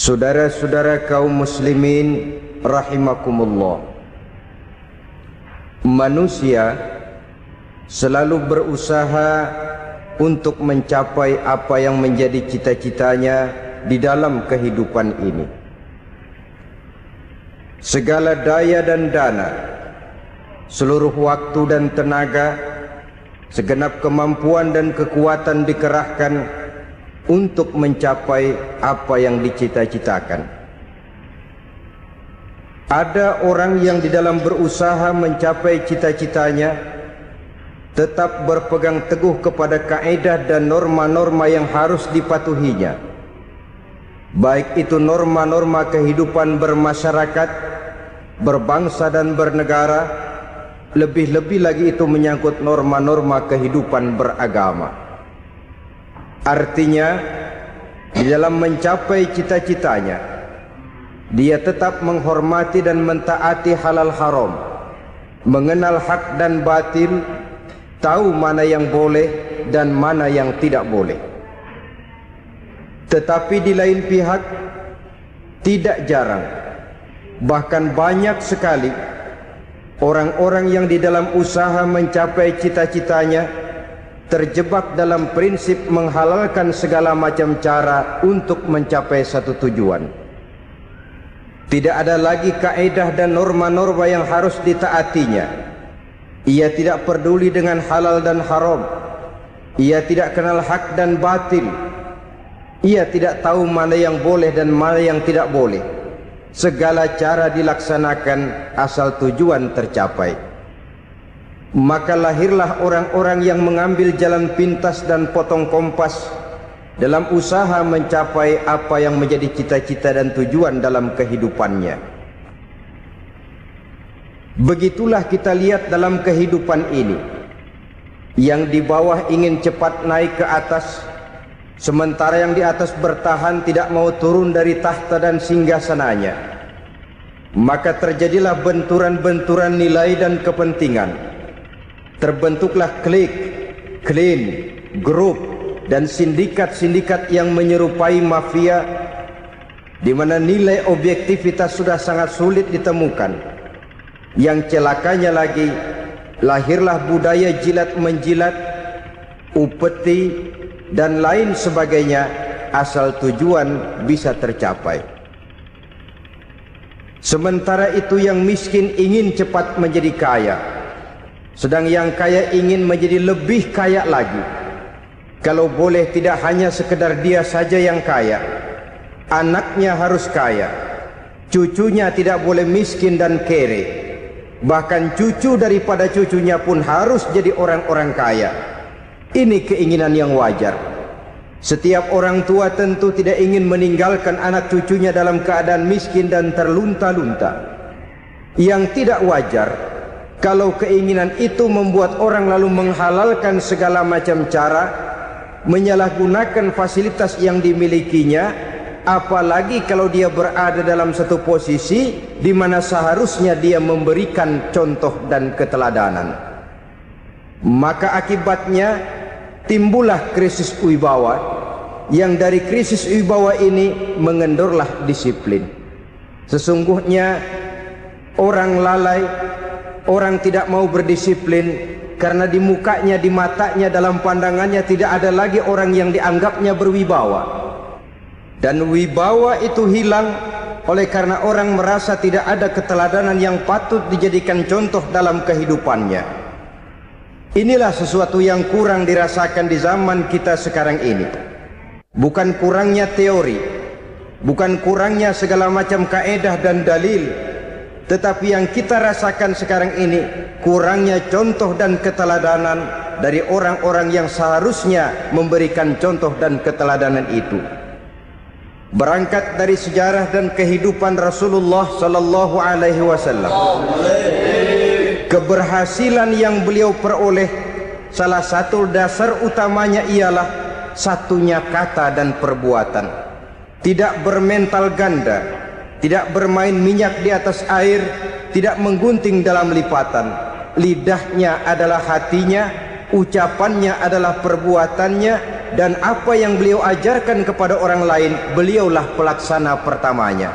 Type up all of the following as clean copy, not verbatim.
Saudara-saudara kaum muslimin rahimakumullah, manusia selalu berusaha untuk mencapai apa yang menjadi cita-citanya di dalam kehidupan ini. Segala daya dan dana, seluruh waktu dan tenaga, segenap kemampuan dan kekuatan dikerahkan untuk mencapai apa yang dicita-citakan. Ada orang yang di dalam berusaha mencapai cita-citanya tetap berpegang teguh kepada kaedah dan norma-norma yang harus dipatuhinya, baik itu norma-norma kehidupan bermasyarakat, berbangsa dan bernegara, lebih-lebih lagi itu menyangkut norma-norma kehidupan beragama. Artinya, di dalam mencapai cita-citanya, dia tetap menghormati dan mentaati halal haram, mengenal hak dan batil, tahu mana yang boleh dan mana yang tidak boleh. Tetapi di lain pihak, tidak jarang, bahkan banyak sekali orang-orang yang di dalam usaha mencapai cita-citanya terjebak dalam prinsip menghalalkan segala macam cara untuk mencapai satu tujuan. Tidak ada lagi kaedah dan norma-norma yang harus ditaatinya. Ia tidak peduli dengan halal dan haram. Ia tidak kenal hak dan batil. Ia tidak tahu mana yang boleh dan mana yang tidak boleh. Segala cara dilaksanakan asal tujuan tercapai. Maka lahirlah orang-orang yang mengambil jalan pintas dan potong kompas dalam usaha mencapai apa yang menjadi cita-cita dan tujuan dalam kehidupannya. Begitulah kita lihat dalam kehidupan ini. Yang di bawah ingin cepat naik ke atas, sementara yang di atas bertahan tidak mau turun dari tahta dan singgasananya. Maka terjadilah benturan-benturan nilai dan kepentingan. Terbentuklah klik, klan, grup dan sindikat-sindikat yang menyerupai mafia, di mana nilai objektivitas sudah sangat sulit ditemukan. Yang celakanya lagi, lahirlah budaya jilat menjilat, upeti dan lain sebagainya asal tujuan bisa tercapai. Sementara itu yang miskin ingin cepat menjadi kaya, sedang yang kaya ingin menjadi lebih kaya lagi. Kalau boleh tidak hanya sekedar dia saja yang kaya, anaknya harus kaya, cucunya tidak boleh miskin dan kere, bahkan cucu daripada cucunya pun harus jadi orang-orang kaya. Ini keinginan yang wajar. Setiap orang tua tentu tidak ingin meninggalkan anak cucunya dalam keadaan miskin dan terlunta-lunta. Yang tidak wajar kalau keinginan itu membuat orang lalu menghalalkan segala macam cara, menyalahgunakan fasilitas yang dimilikinya, apalagi kalau dia berada dalam satu posisi di mana seharusnya dia memberikan contoh dan keteladanan. Maka akibatnya timbullah krisis wibawa, yang dari krisis wibawa ini mengendorlah disiplin. Sesungguhnya orang lalai, orang tidak mau berdisiplin karena di mukanya, di matanya, dalam pandangannya tidak ada lagi orang yang dianggapnya berwibawa. Dan wibawa itu hilang oleh karena orang merasa tidak ada keteladanan yang patut dijadikan contoh dalam kehidupannya. Inilah sesuatu yang kurang dirasakan di zaman kita sekarang ini. Bukan kurangnya teori, bukan kurangnya segala macam kaedah dan dalil, tetapi yang kita rasakan sekarang ini kurangnya contoh dan keteladanan dari orang-orang yang seharusnya memberikan contoh dan keteladanan itu. Berangkat dari sejarah dan kehidupan Rasulullah sallallahu alaihi wasallam, keberhasilan yang beliau peroleh, salah satu dasar utamanya ialah satunya kata dan perbuatan. Tidak bermental ganda, tidak bermain minyak di atas air, tidak menggunting dalam lipatan. Lidahnya adalah hatinya, ucapannya adalah perbuatannya, dan apa yang beliau ajarkan kepada orang lain, beliaulah pelaksana pertamanya.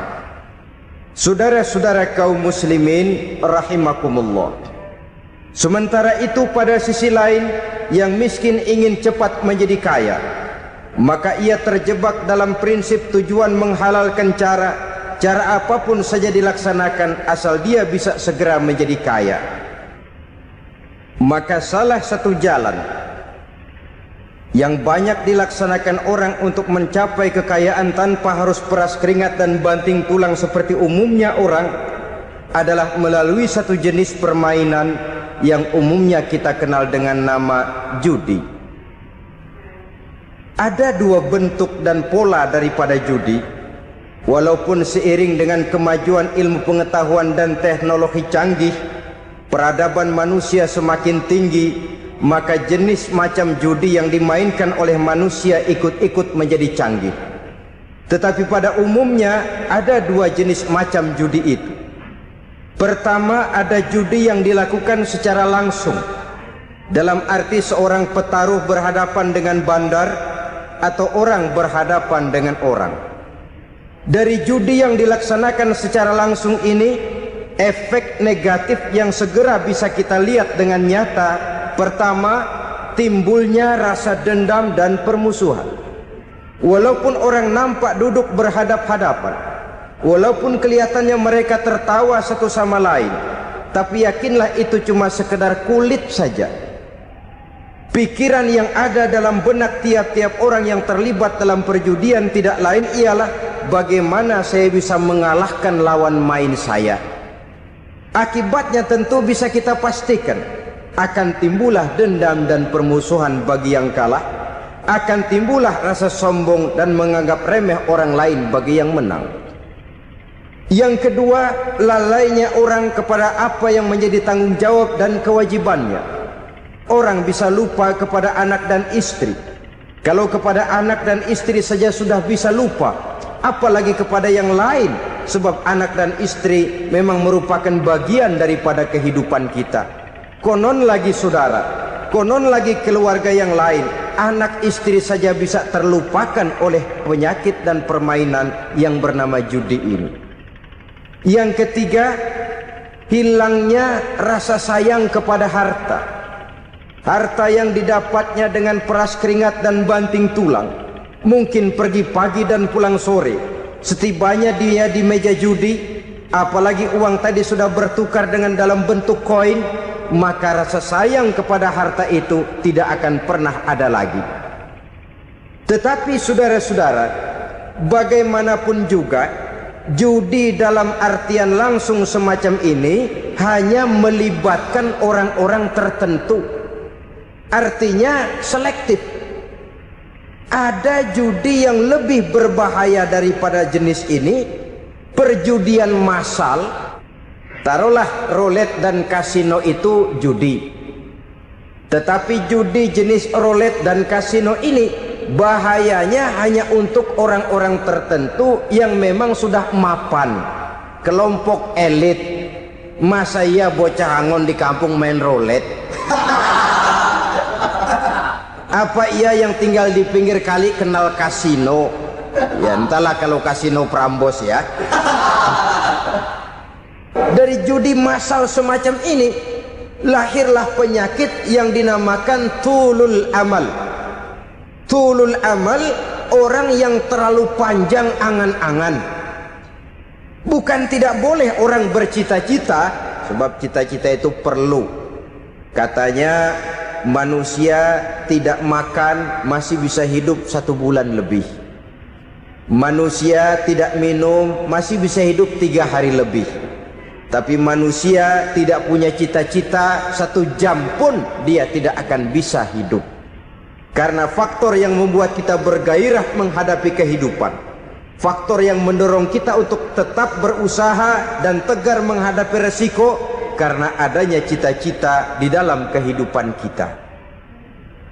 Saudara-saudara kaum muslimin rahimakumullah. Sementara itu pada sisi lain, yang miskin ingin cepat menjadi kaya, maka ia terjebak dalam prinsip tujuan menghalalkan cara apapun saja dilaksanakan asal dia bisa segera menjadi kaya. Maka salah satu jalan yang banyak dilaksanakan orang untuk mencapai kekayaan tanpa harus peras keringat dan banting tulang seperti umumnya orang adalah melalui satu jenis permainan yang umumnya kita kenal dengan nama judi. Ada dua bentuk dan pola daripada judi. Walaupun seiring dengan kemajuan ilmu pengetahuan dan teknologi canggih, peradaban manusia semakin tinggi, maka jenis macam judi yang dimainkan oleh manusia ikut-ikut menjadi canggih. Tetapi pada umumnya ada dua jenis macam judi itu. Pertama, ada judi yang dilakukan secara langsung, dalam arti seorang petaruh berhadapan dengan bandar atau orang berhadapan dengan orang. Dari judi yang dilaksanakan secara langsung ini, efek negatif yang segera bisa kita lihat dengan nyata. Pertama, timbulnya rasa dendam dan permusuhan. Walaupun orang nampak duduk berhadap-hadapan, walaupun kelihatannya mereka tertawa satu sama lain, tapi yakinlah itu cuma sekedar kulit saja. Pikiran yang ada dalam benak tiap-tiap orang yang terlibat dalam perjudian tidak lain ialah bagaimana saya bisa mengalahkan lawan main saya. Akibatnya tentu bisa kita pastikan akan timbullah dendam dan permusuhan bagi yang kalah, akan timbullah rasa sombong dan menganggap remeh orang lain bagi yang menang. Yang kedua, lalainya orang kepada apa yang menjadi tanggung jawab dan kewajibannya. Orang bisa lupa kepada anak dan istri. Kalau kepada anak dan istri saja sudah bisa lupa, apalagi kepada yang lain, sebab anak dan istri memang merupakan bagian daripada kehidupan kita. Konon lagi saudara, konon lagi keluarga yang lain, anak istri saja bisa terlupakan oleh penyakit dan permainan yang bernama judi ini. Yang ketiga, hilangnya rasa sayang kepada harta. Harta yang didapatnya dengan peras keringat dan banting tulang, mungkin pergi pagi dan pulang sore. Setibanya dia di meja judi, apalagi uang tadi sudah bertukar dengan dalam bentuk koin, maka rasa sayang kepada harta itu tidak akan pernah ada lagi. Tetapi saudara-saudara, bagaimanapun juga, judi dalam artian langsung semacam ini hanya melibatkan orang-orang tertentu. Artinya selektif. Ada judi yang lebih berbahaya daripada jenis ini, perjudian massal. Taruhlah roulette dan kasino itu judi. Tetapi judi jenis roulette dan kasino ini bahayanya hanya untuk orang-orang tertentu yang memang sudah mapan, kelompok elit. Masa iya bocah angon di kampung main roulette? Apa ia yang tinggal di pinggir kali kenal kasino? Ya entahlah kalau kasino Prambos ya. Dari judi massal semacam ini lahirlah penyakit yang dinamakan tulul amal. Tulul amal, orang yang terlalu panjang angan-angan. Bukan tidak boleh orang bercita-cita, sebab cita-cita itu perlu. Katanya manusia tidak makan masih bisa hidup 1 bulan lebih. Manusia tidak minum masih bisa hidup 3 hari lebih. Tapi manusia tidak punya cita-cita 1 jam pun dia tidak akan bisa hidup. Karena faktor yang membuat kita bergairah menghadapi kehidupan, faktor yang mendorong kita untuk tetap berusaha dan tegar menghadapi resiko, karena adanya cita-cita di dalam kehidupan kita.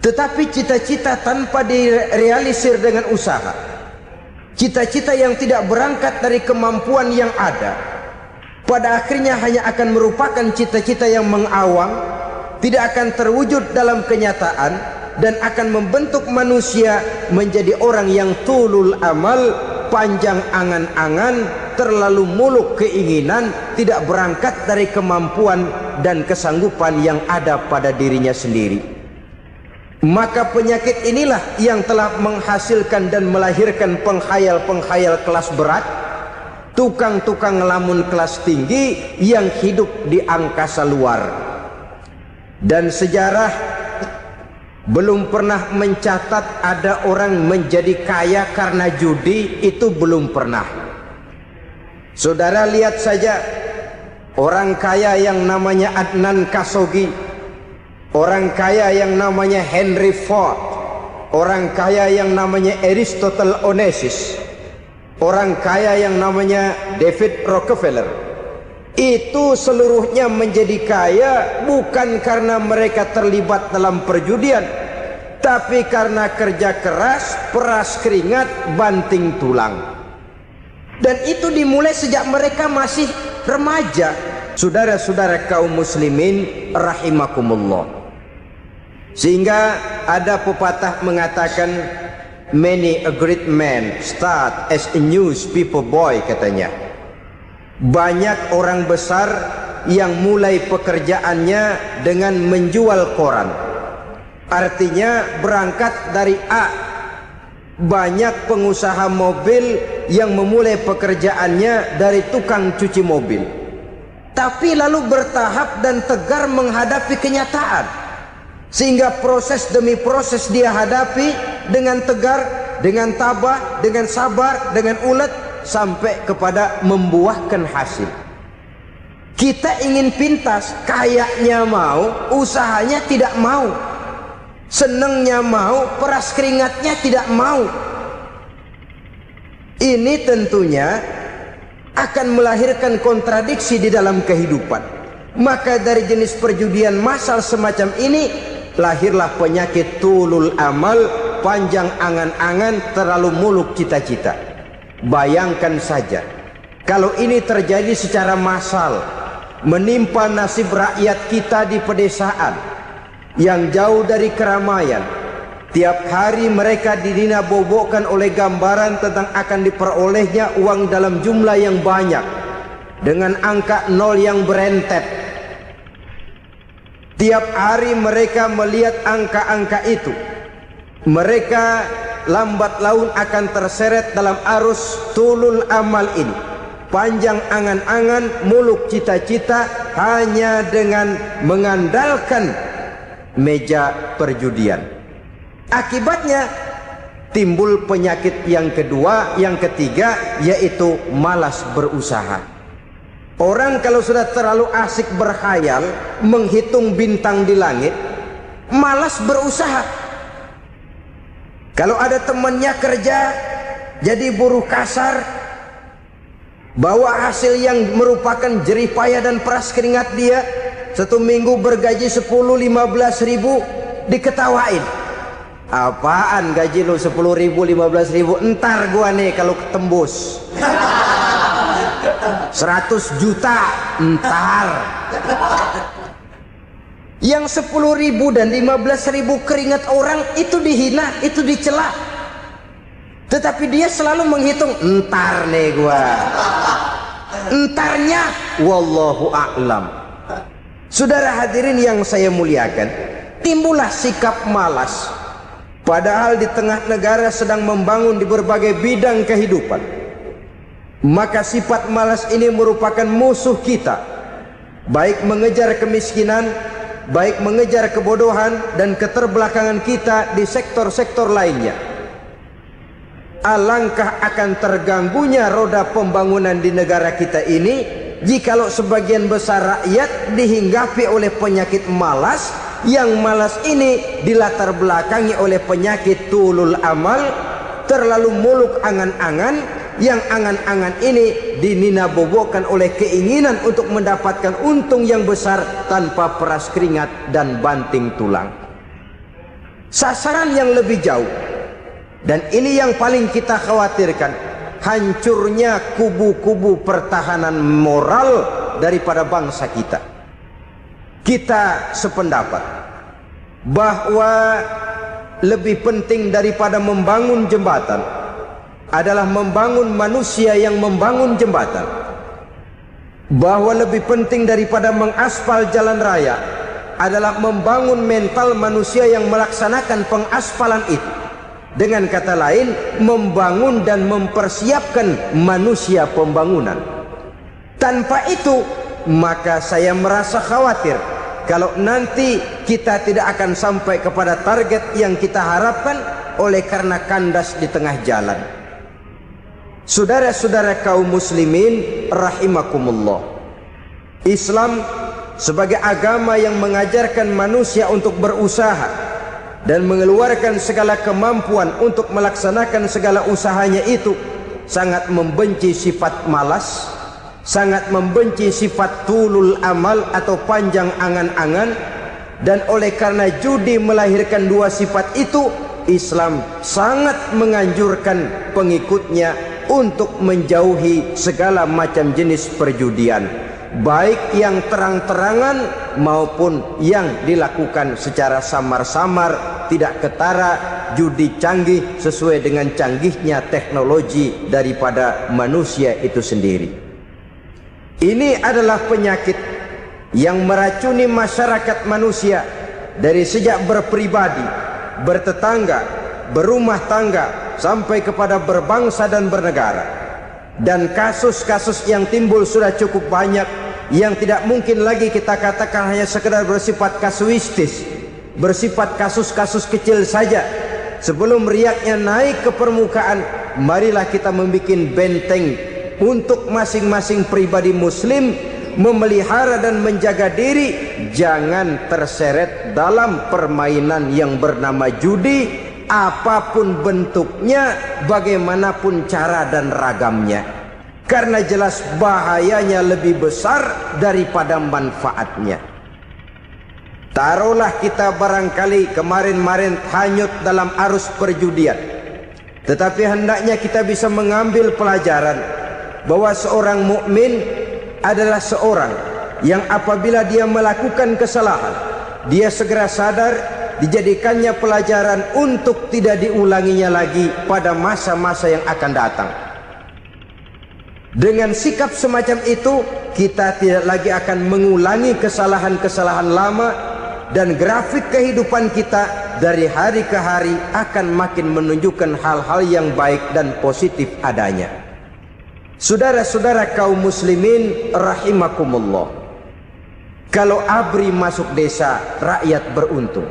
Tetapi cita-cita tanpa direalisir dengan usaha, cita-cita yang tidak berangkat dari kemampuan yang ada, pada akhirnya hanya akan merupakan cita-cita yang mengawang, tidak akan terwujud dalam kenyataan, dan akan membentuk manusia menjadi orang yang tulul amal, panjang angan-angan, terlalu muluk keinginan, tidak berangkat dari kemampuan dan kesanggupan yang ada pada dirinya sendiri. Maka penyakit inilah yang telah menghasilkan dan melahirkan penghayal-penghayal kelas berat, tukang-tukang ngelamun kelas tinggi yang hidup di angkasa luar. Dan sejarah belum pernah mencatat ada orang menjadi kaya karena judi, itu belum pernah. Saudara lihat saja orang kaya yang namanya Adnan Khashoggi, orang kaya yang namanya Henry Ford, orang kaya yang namanya Aristotle Onassis, orang kaya yang namanya David Rockefeller. Itu seluruhnya menjadi kaya bukan karena mereka terlibat dalam perjudian, tapi karena kerja keras, peras keringat, banting tulang. Dan itu dimulai sejak mereka masih remaja. Saudara-saudara kaum muslimin rahimakumullah. Sehingga ada pepatah mengatakan, many a great man start as a newspaper boy, katanya. Banyak orang besar yang mulai pekerjaannya dengan menjual koran. Artinya berangkat dari A. Banyak pengusaha mobil yang memulai pekerjaannya dari tukang cuci mobil, tapi lalu bertahap dan tegar menghadapi kenyataan, sehingga proses demi proses dia hadapi dengan tegar, dengan tabah, dengan sabar, dengan ulet, sampai kepada membuahkan hasil. Kita ingin pintas, kayaknya mau, usahanya tidak mau, senengnya mau, peras keringatnya tidak mau. Ini tentunya akan melahirkan kontradiksi di dalam kehidupan. Maka dari jenis perjudian massal semacam ini lahirlah penyakit tulul amal, panjang angan-angan, terlalu muluk cita-cita. Bayangkan saja kalau ini terjadi secara massal, menimpa nasib rakyat kita di pedesaan yang jauh dari keramaian. Tiap hari mereka didina-bobokkan oleh gambaran tentang akan diperolehnya uang dalam jumlah yang banyak dengan angka nol yang berentet. Tiap hari mereka melihat angka-angka itu. Mereka lambat laun akan terseret dalam arus tulul amal ini, panjang angan-angan, muluk cita-cita, hanya dengan mengandalkan meja perjudian. Akibatnya timbul penyakit yang kedua, yang ketiga, yaitu malas berusaha. Orang kalau sudah terlalu asik berkhayal, menghitung bintang di langit, malas berusaha. Kalau ada temannya kerja jadi buruh kasar, bawa hasil yang merupakan jerih payah dan peras keringat dia, satu minggu bergaji 10-15 ribu, diketawain. Apaan gaji lu 10 ribu, 15 ribu? Entar gua nih kalau ketembus 100 juta, entar. Yang 10.000 dan 15.000 keringat orang itu dihina, itu dicela. Tetapi dia selalu menghitung, entar nih gua. Entarnya wallahu a'lam. Saudara hadirin yang saya muliakan, timbullah sikap malas. Padahal di tengah negara sedang membangun di berbagai bidang kehidupan. Maka sifat malas ini merupakan musuh kita, baik mengejar kemiskinan, baik mengejar kebodohan dan keterbelakangan kita di sektor-sektor lainnya. Alangkah akan terganggunya roda pembangunan di negara kita ini jikalau sebagian besar rakyat dihinggapi oleh penyakit malas, yang malas ini dilatar belakangi oleh penyakit tulul amal, terlalu muluk angan-angan, yang angan-angan ini dinina-bobokkan oleh keinginan untuk mendapatkan untung yang besar tanpa peras keringat dan banting tulang. Sasaran yang lebih jauh, dan ini yang paling kita khawatirkan, hancurnya kubu-kubu pertahanan moral daripada bangsa kita. Kita sependapat bahwa lebih penting daripada membangun jembatan adalah membangun manusia yang membangun jembatan. Bahwa lebih penting daripada mengaspal jalan raya adalah membangun mental manusia yang melaksanakan pengaspalan itu. Dengan kata lain, membangun dan mempersiapkan manusia pembangunan. Tanpa itu, maka saya merasa khawatir kalau nanti kita tidak akan sampai kepada target yang kita harapkan oleh karena kandas di tengah jalan. Saudara-saudara kaum muslimin rahimakumullah, Islam sebagai agama yang mengajarkan manusia untuk berusaha dan mengeluarkan segala kemampuan untuk melaksanakan segala usahanya itu, sangat membenci sifat malas, sangat membenci sifat tulul amal atau panjang angan-angan. Dan oleh karena judi melahirkan dua sifat itu, Islam sangat menganjurkan pengikutnya untuk menjauhi segala macam jenis perjudian, baik yang terang-terangan maupun yang dilakukan secara samar-samar, tidak ketara, judi canggih sesuai dengan canggihnya teknologi daripada manusia itu sendiri. Ini adalah penyakit yang meracuni masyarakat manusia dari sejak berpribadi, bertetangga, berumah tangga, sampai kepada berbangsa dan bernegara. Dan kasus-kasus yang timbul sudah cukup banyak, yang tidak mungkin lagi kita katakan hanya sekedar bersifat kasuistis, bersifat kasus-kasus kecil saja. Sebelum riaknya naik ke permukaan, marilah kita membuat benteng untuk masing-masing pribadi muslim memelihara dan menjaga diri jangan terseret dalam permainan yang bernama judi, apapun bentuknya, bagaimanapun cara dan ragamnya. Karena jelas bahayanya lebih besar daripada manfaatnya. Taruhlah kita barangkali kemarin-marin hanyut dalam arus perjudian, tetapi hendaknya kita bisa mengambil pelajaran bahwa seorang mukmin adalah seorang yang apabila dia melakukan kesalahan, dia segera sadar, dijadikannya pelajaran untuk tidak diulanginya lagi pada masa-masa yang akan datang. Dengan sikap semacam itu, kita tidak lagi akan mengulangi kesalahan-kesalahan lama, dan grafik kehidupan kita dari hari ke hari akan makin menunjukkan hal-hal yang baik dan positif adanya. Saudara-saudara kaum muslimin rahimakumullah, kalau ABRI masuk desa, rakyat beruntung.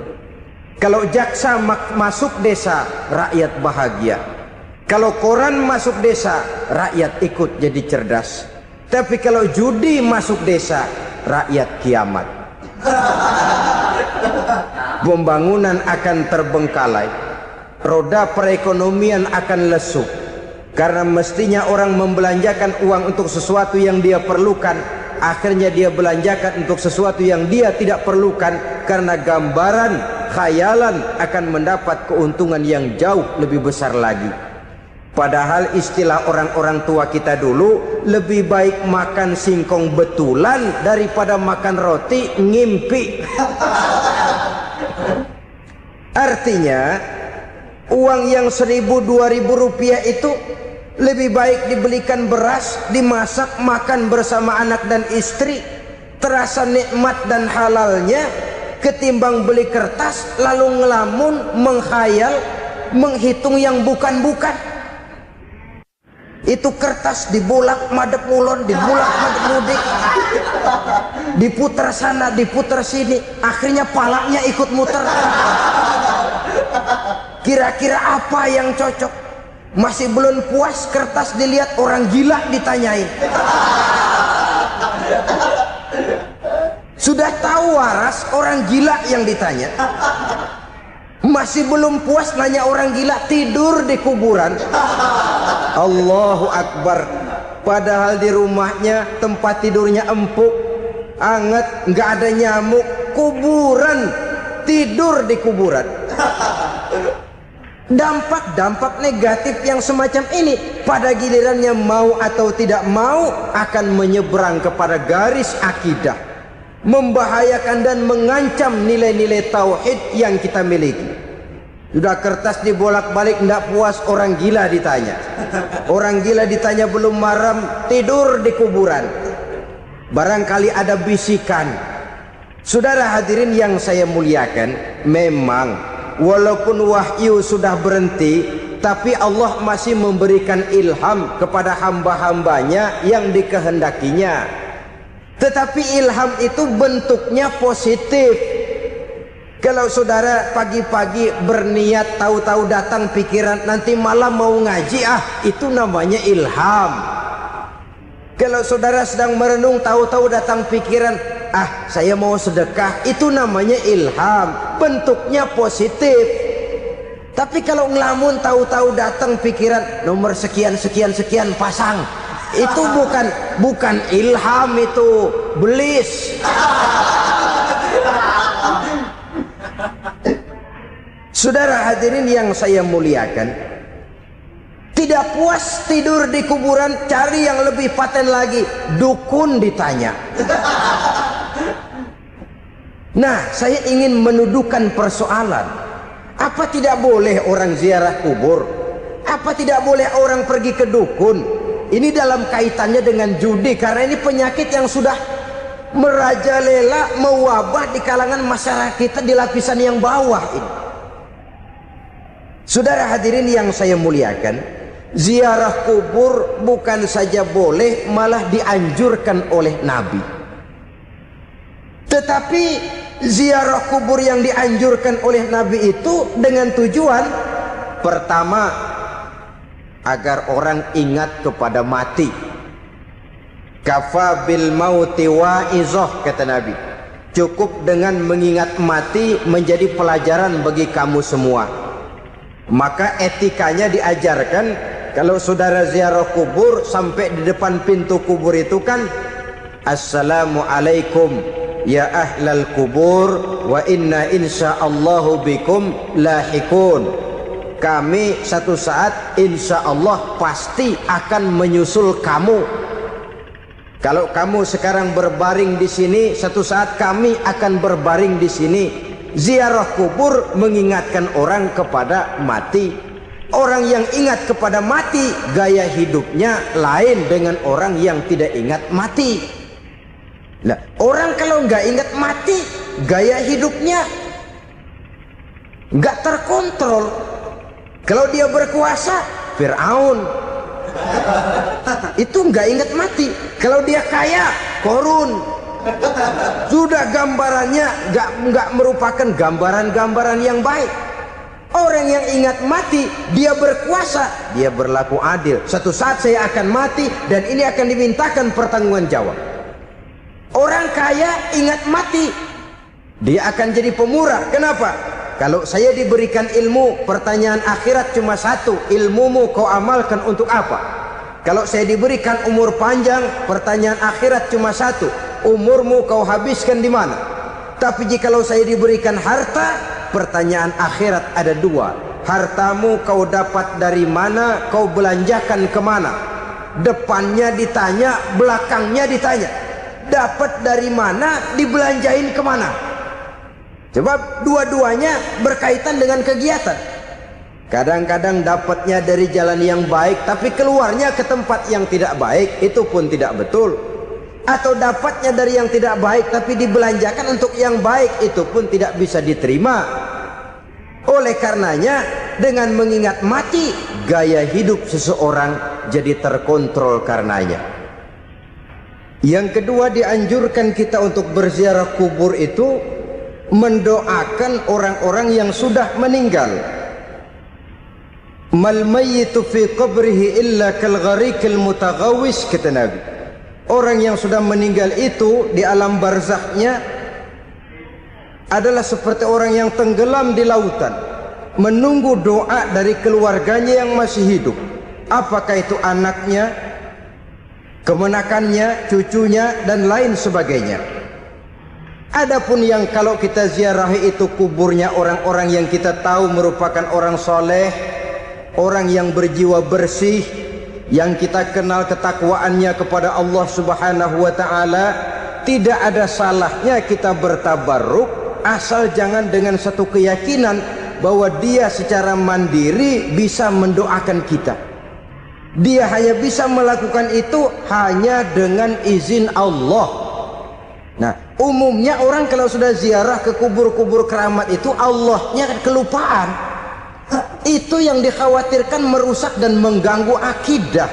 Kalau jaksa masuk desa, rakyat bahagia. Kalau koran masuk desa, rakyat ikut jadi cerdas. Tapi kalau judi masuk desa, rakyat kiamat. Pembangunan akan terbengkalai, roda perekonomian akan lesu. Karena mestinya orang membelanjakan uang untuk sesuatu yang dia perlukan, akhirnya dia belanjakan untuk sesuatu yang dia tidak perlukan, karena gambaran, khayalan akan mendapat keuntungan yang jauh lebih besar lagi. Padahal istilah orang-orang tua kita dulu, lebih baik makan singkong betulan daripada makan roti ngimpi. Artinya uang yang 1.000-2.000 rupiah itu lebih baik dibelikan beras, dimasak, makan bersama anak dan istri, terasa nikmat dan halalnya, ketimbang beli kertas lalu ngelamun, menghayal, menghitung yang bukan-bukan. Itu kertas dibolak madep ulon, dibolak madep mudik, diputar sana, diputar sini, akhirnya palanya ikut muter. Kira-kira apa yang cocok? Masih belum puas, kertas dilihat, orang gila ditanyain. Sudah tahu waras, orang gila yang ditanya. Masih belum puas, nanya orang gila, tidur di kuburan. Allahu Akbar. Padahal di rumahnya tempat tidurnya empuk, anget, nggak ada nyamuk. Kuburan, tidur di kuburan. Dampak-dampak negatif yang semacam ini pada gilirannya mau atau tidak mau akan menyeberang kepada garis akidah, membahayakan dan mengancam nilai-nilai tauhid yang kita miliki. Sudah kertas dibolak-balik tidak puas, orang gila ditanya. Orang gila ditanya belum maram, tidur di kuburan. Barangkali ada bisikan. Saudara hadirin yang saya muliakan, memang walaupun wahyu sudah berhenti, tapi Allah masih memberikan ilham kepada hamba-hambanya yang dikehendakinya. Tetapi ilham itu bentuknya positif. Kalau saudara pagi-pagi berniat, tahu-tahu datang pikiran nanti malam mau ngaji, itu namanya ilham. Kalau saudara sedang merenung, tahu-tahu datang pikiran, saya mau sedekah, itu namanya ilham, bentuknya positif. Tapi kalau ngelamun, tahu-tahu datang pikiran nomor sekian sekian sekian pasang, itu bukan ilham, itu belis. Saudara hadirin yang saya muliakan, tidak puas tidur di kuburan, cari yang lebih paten lagi, dukun ditanya. Nah, saya ingin menuduhkan persoalan. Apa tidak boleh orang ziarah kubur? Apa tidak boleh orang pergi ke dukun? Ini dalam kaitannya dengan judi, karena ini penyakit yang sudah merajalela, mewabah di kalangan masyarakat kita di lapisan yang bawah ini. Saudara hadirin yang saya muliakan, ziarah kubur bukan saja boleh, malah dianjurkan oleh Nabi. Tetapi ziarah kubur yang dianjurkan oleh Nabi itu dengan tujuan pertama, agar orang ingat kepada mati. Kafa bil mauti wa'izah, kata Nabi. Cukup dengan mengingat mati menjadi pelajaran bagi kamu semua. Maka etikanya diajarkan, kalau saudara ziarah kubur, sampai di depan pintu kubur itu kan, Assalamualaikum ya ahlal kubur wa inna insyaallahu bikum lahikun. Kami satu saat insya Allah pasti akan menyusul kamu. Kalau kamu sekarang berbaring di sini, satu saat kami akan berbaring di sini. Ziarah kubur mengingatkan orang kepada mati. Orang yang ingat kepada mati, gaya hidupnya lain dengan orang yang tidak ingat mati. Nah, orang kalau nggak ingat mati, gaya hidupnya nggak terkontrol. Kalau dia berkuasa, Fir'aun. Itu nggak ingat mati. Kalau dia kaya, Korun. Sudah gambarannya nggak merupakan gambaran-gambaran yang baik. Orang yang ingat mati, dia berkuasa, dia berlaku adil. Satu saat saya akan mati dan ini akan dimintakan pertanggungan jawab. Orang kaya ingat mati, dia akan jadi pemurah. Kenapa? Kalau saya diberikan ilmu, pertanyaan akhirat cuma satu, ilmumu kau amalkan untuk apa? Kalau saya diberikan umur panjang, pertanyaan akhirat cuma satu, umurmu kau habiskan di mana? Tapi jikalau saya diberikan harta, pertanyaan akhirat ada dua, hartamu kau dapat dari mana, kau belanjakan kemana? Depannya ditanya, belakangnya ditanya, dapat dari mana, dibelanjain kemana? Sebab dua-duanya berkaitan dengan kegiatan. Kadang-kadang dapatnya dari jalan yang baik, tapi keluarnya ke tempat yang tidak baik, itu pun tidak betul. Atau dapatnya dari yang tidak baik, tapi dibelanjakan untuk yang baik, itu pun tidak bisa diterima. Oleh karenanya, dengan mengingat mati, gaya hidup seseorang jadi terkontrol karenanya. Yang kedua, dianjurkan kita untuk berziarah kubur itu mendoakan orang-orang yang sudah meninggal. Mal mayyitu fi qabrihi illa kal gharikil mutaghawis, kata Nabi. Orang yang sudah meninggal itu di alam barzakhnya adalah seperti orang yang tenggelam di lautan, menunggu doa dari keluarganya yang masih hidup. Apakah itu anaknya, kemenakannya, cucunya, dan lain sebagainya. Adapun yang kalau kita ziarahi itu kuburnya orang-orang yang kita tahu merupakan orang soleh, orang yang berjiwa bersih, yang kita kenal ketakwaannya kepada Allah Subhanahu wa ta'ala, tidak ada salahnya kita bertabarruk, asal jangan dengan satu keyakinan bahwa dia secara mandiri bisa mendoakan kita. Dia hanya bisa melakukan itu hanya dengan izin Allah. Nah, umumnya orang kalau sudah ziarah ke kubur-kubur keramat itu Allahnya kelupaan. Itu yang dikhawatirkan merusak dan mengganggu akidah.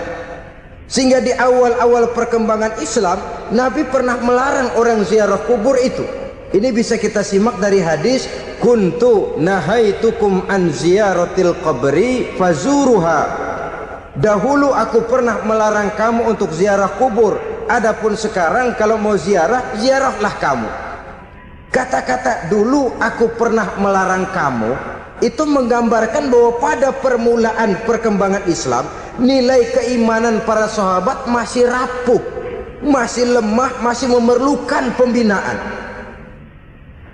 Sehingga di awal-awal perkembangan Islam, Nabi pernah melarang orang ziarah kubur itu. Ini bisa kita simak dari hadis, kuntu nahaitukum an ziyaratil qabri fazuruha. Dahulu aku pernah melarang kamu untuk ziarah kubur, adapun sekarang kalau mau ziarah, ziarahlah kamu. Kata-kata dulu aku pernah melarang kamu itu menggambarkan bahwa pada permulaan perkembangan Islam, nilai keimanan para sahabat masih rapuh, masih lemah, masih memerlukan pembinaan.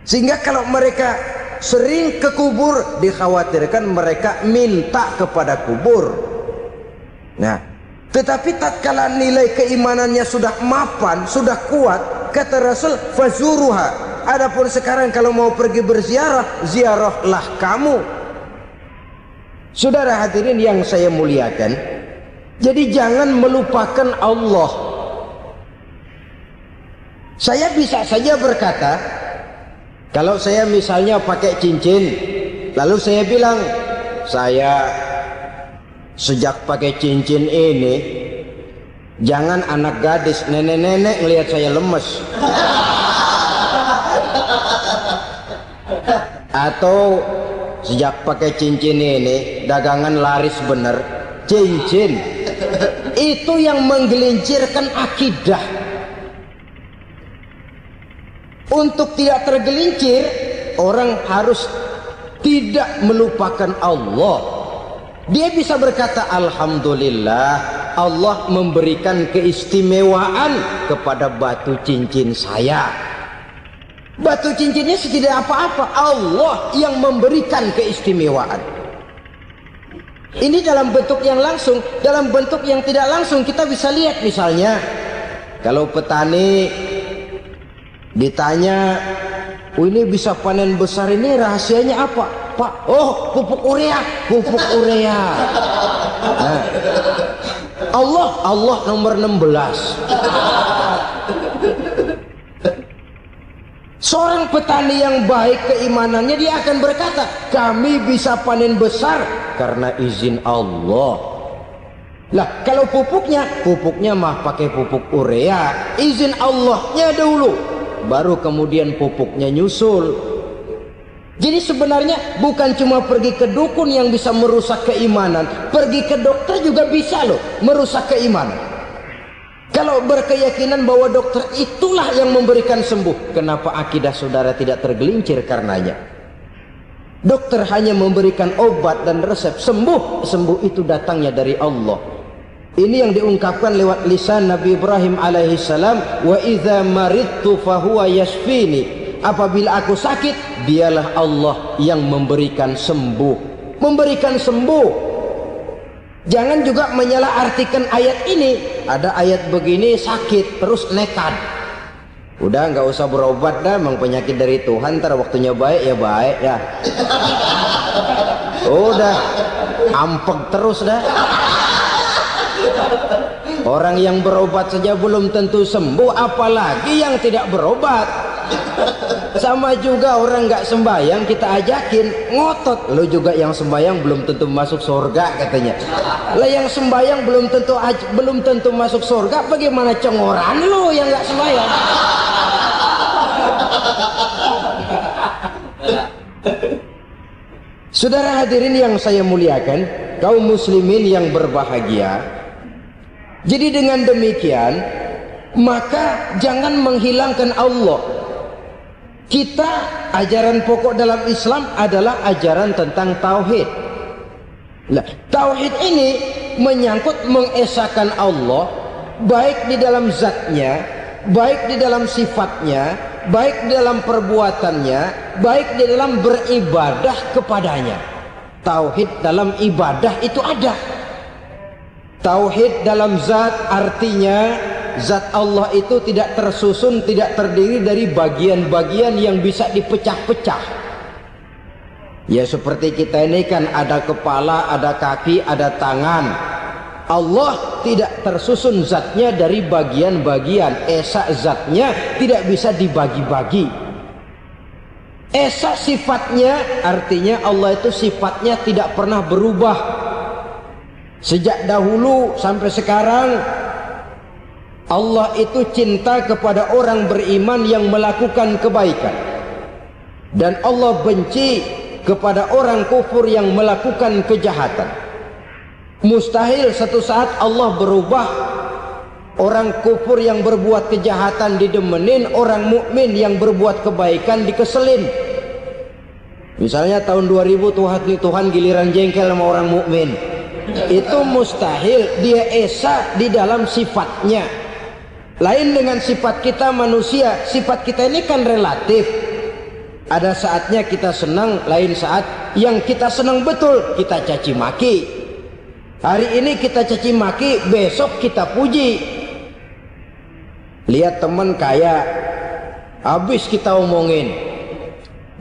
Sehingga kalau mereka sering ke kubur, dikhawatirkan mereka minta kepada kubur. Nah, tetapi tatkala nilai keimanannya sudah mapan, sudah kuat, kata Rasul, fazuruha. Adapun sekarang kalau mau pergi berziarah, ziarahlah kamu. Saudara hadirin yang saya muliakan, jadi jangan melupakan Allah. Saya bisa saja berkata, kalau saya misalnya pakai cincin, lalu saya bilang, saya sejak pakai cincin ini, jangan anak gadis, nenek-nenek ngelihat saya lemes. Atau sejak pakai cincin ini, dagangan laris bener. Cincin itu yang menggelincirkan akidah. Untuk tidak tergelincir, orang harus tidak melupakan Allah. Dia bisa berkata, alhamdulillah, Allah memberikan keistimewaan kepada batu cincin saya. Batu cincinnya tidak apa-apa, Allah yang memberikan keistimewaan. Ini dalam bentuk yang langsung. Dalam bentuk yang tidak langsung kita bisa lihat, misalnya kalau petani ditanya, oh ini bisa panen besar ini rahasianya apa Pak? Oh, pupuk urea. Pupuk urea. Nah, Allah nomor 16. Seorang petani yang baik keimanannya, dia akan berkata, kami bisa panen besar karena izin Allah. Lah kalau pupuknya mah pakai pupuk urea, izin Allahnya dulu, baru kemudian pupuknya nyusul. Jadi sebenarnya bukan cuma pergi ke dukun yang bisa merusak keimanan, pergi ke dokter juga bisa loh merusak keimanan. Kalau berkeyakinan bahwa dokter itulah yang memberikan sembuh, kenapa akidah saudara tidak tergelincir karenanya? Dokter hanya memberikan obat dan resep, sembuh itu datangnya dari Allah. Ini yang diungkapkan lewat lisan Nabi Ibrahim alaihissalam, wa idza maridtu fahuwa yashfini. Apabila aku sakit, dialah Allah yang memberikan sembuh. Memberikan sembuh. Jangan juga menyalahartikan ayat ini. Ada ayat begini sakit terus nekat. Udah nggak usah berobat dah, memang penyakit dari Tuhan, ntar waktunya baik ya baik ya. Udah ampeg terus dah. Orang yang berobat saja belum tentu sembuh, apalagi yang tidak berobat. Sama juga orang nggak sembahyang kita ajakin ngotot, lo juga yang sembahyang belum tentu masuk surga katanya. Lah yang sembahyang belum tentu masuk surga, bagaimana cengoran lo yang nggak sembahyang? Saudara hadirin yang saya muliakan, kaum muslimin yang berbahagia. Jadi dengan demikian, maka jangan menghilangkan Allah. Kita, ajaran pokok dalam Islam adalah ajaran tentang tauhid. Nah, tauhid ini menyangkut mengesahkan Allah, baik di dalam zatnya, baik di dalam sifatnya, baik di dalam perbuatannya, baik di dalam beribadah kepadanya. Tauhid dalam ibadah itu ada. Tauhid dalam zat artinya zat Allah itu tidak tersusun, tidak terdiri dari bagian-bagian yang bisa dipecah-pecah. Ya seperti kita ini kan ada kepala, ada kaki, ada tangan. Allah tidak tersusun zatnya dari bagian-bagian. Esa zatnya tidak bisa dibagi-bagi. Esa sifatnya artinya Allah itu sifatnya tidak pernah berubah. Sejak dahulu sampai sekarang Allah itu cinta kepada orang beriman yang melakukan kebaikan. Dan Allah benci kepada orang kufur yang melakukan kejahatan. Mustahil satu saat Allah berubah. Orang kufur yang berbuat kejahatan didemenin, orang mukmin yang berbuat kebaikan dikeselin. Misalnya tahun 2000 Tuhan giliran jengkel sama orang mukmin. Itu mustahil. Dia esa di dalam sifatnya. Lain dengan sifat kita manusia. Sifat kita ini kan relatif. Ada saatnya kita senang, lain saat yang kita senang betul kita caci maki. Hari ini kita caci maki, besok kita puji. Lihat teman kaya, habis kita omongin,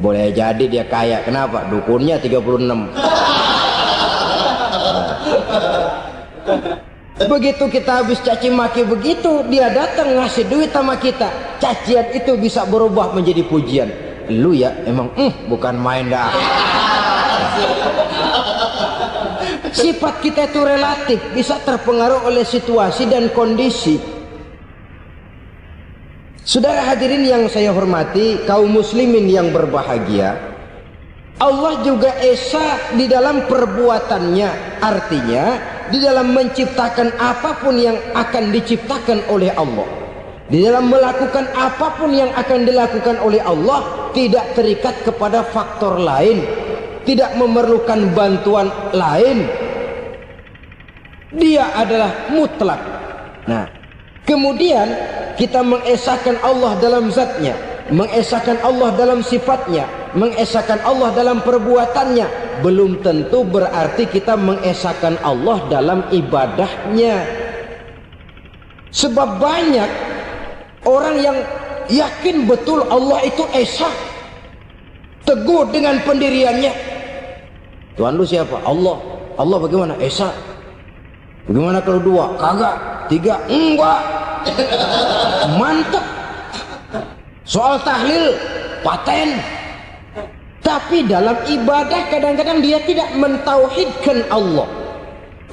boleh jadi dia kaya. Kenapa? Dukunnya 36. Begitu kita habis caci maki begitu, dia datang ngasih duit sama kita. Cacian itu bisa berubah menjadi pujian. Lu ya emang bukan main dah. Sifat kita itu relatif, bisa terpengaruh oleh situasi dan kondisi. Saudara hadirin yang saya hormati, kaum muslimin yang berbahagia, Allah juga esa di dalam perbuatannya. Artinya di dalam menciptakan apapun yang akan diciptakan oleh Allah, di dalam melakukan apapun yang akan dilakukan oleh Allah, tidak terikat kepada faktor lain, tidak memerlukan bantuan lain. Dia adalah mutlak. Nah, kemudian kita mengesahkan Allah dalam zatnya, mengesahkan Allah dalam sifatnya, mengesahkan Allah dalam perbuatannya. Belum tentu berarti kita mengesahkan Allah dalam ibadahnya. Sebab banyak orang yang yakin betul Allah itu esa, teguh dengan pendiriannya. Tuhan lu siapa? Allah. Allah bagaimana? Esa. Bagaimana kalau dua? Kagak. Tiga? Enggak. Mantap. Soal tahlil paten. Tapi dalam ibadah kadang-kadang dia tidak mentauhidkan Allah.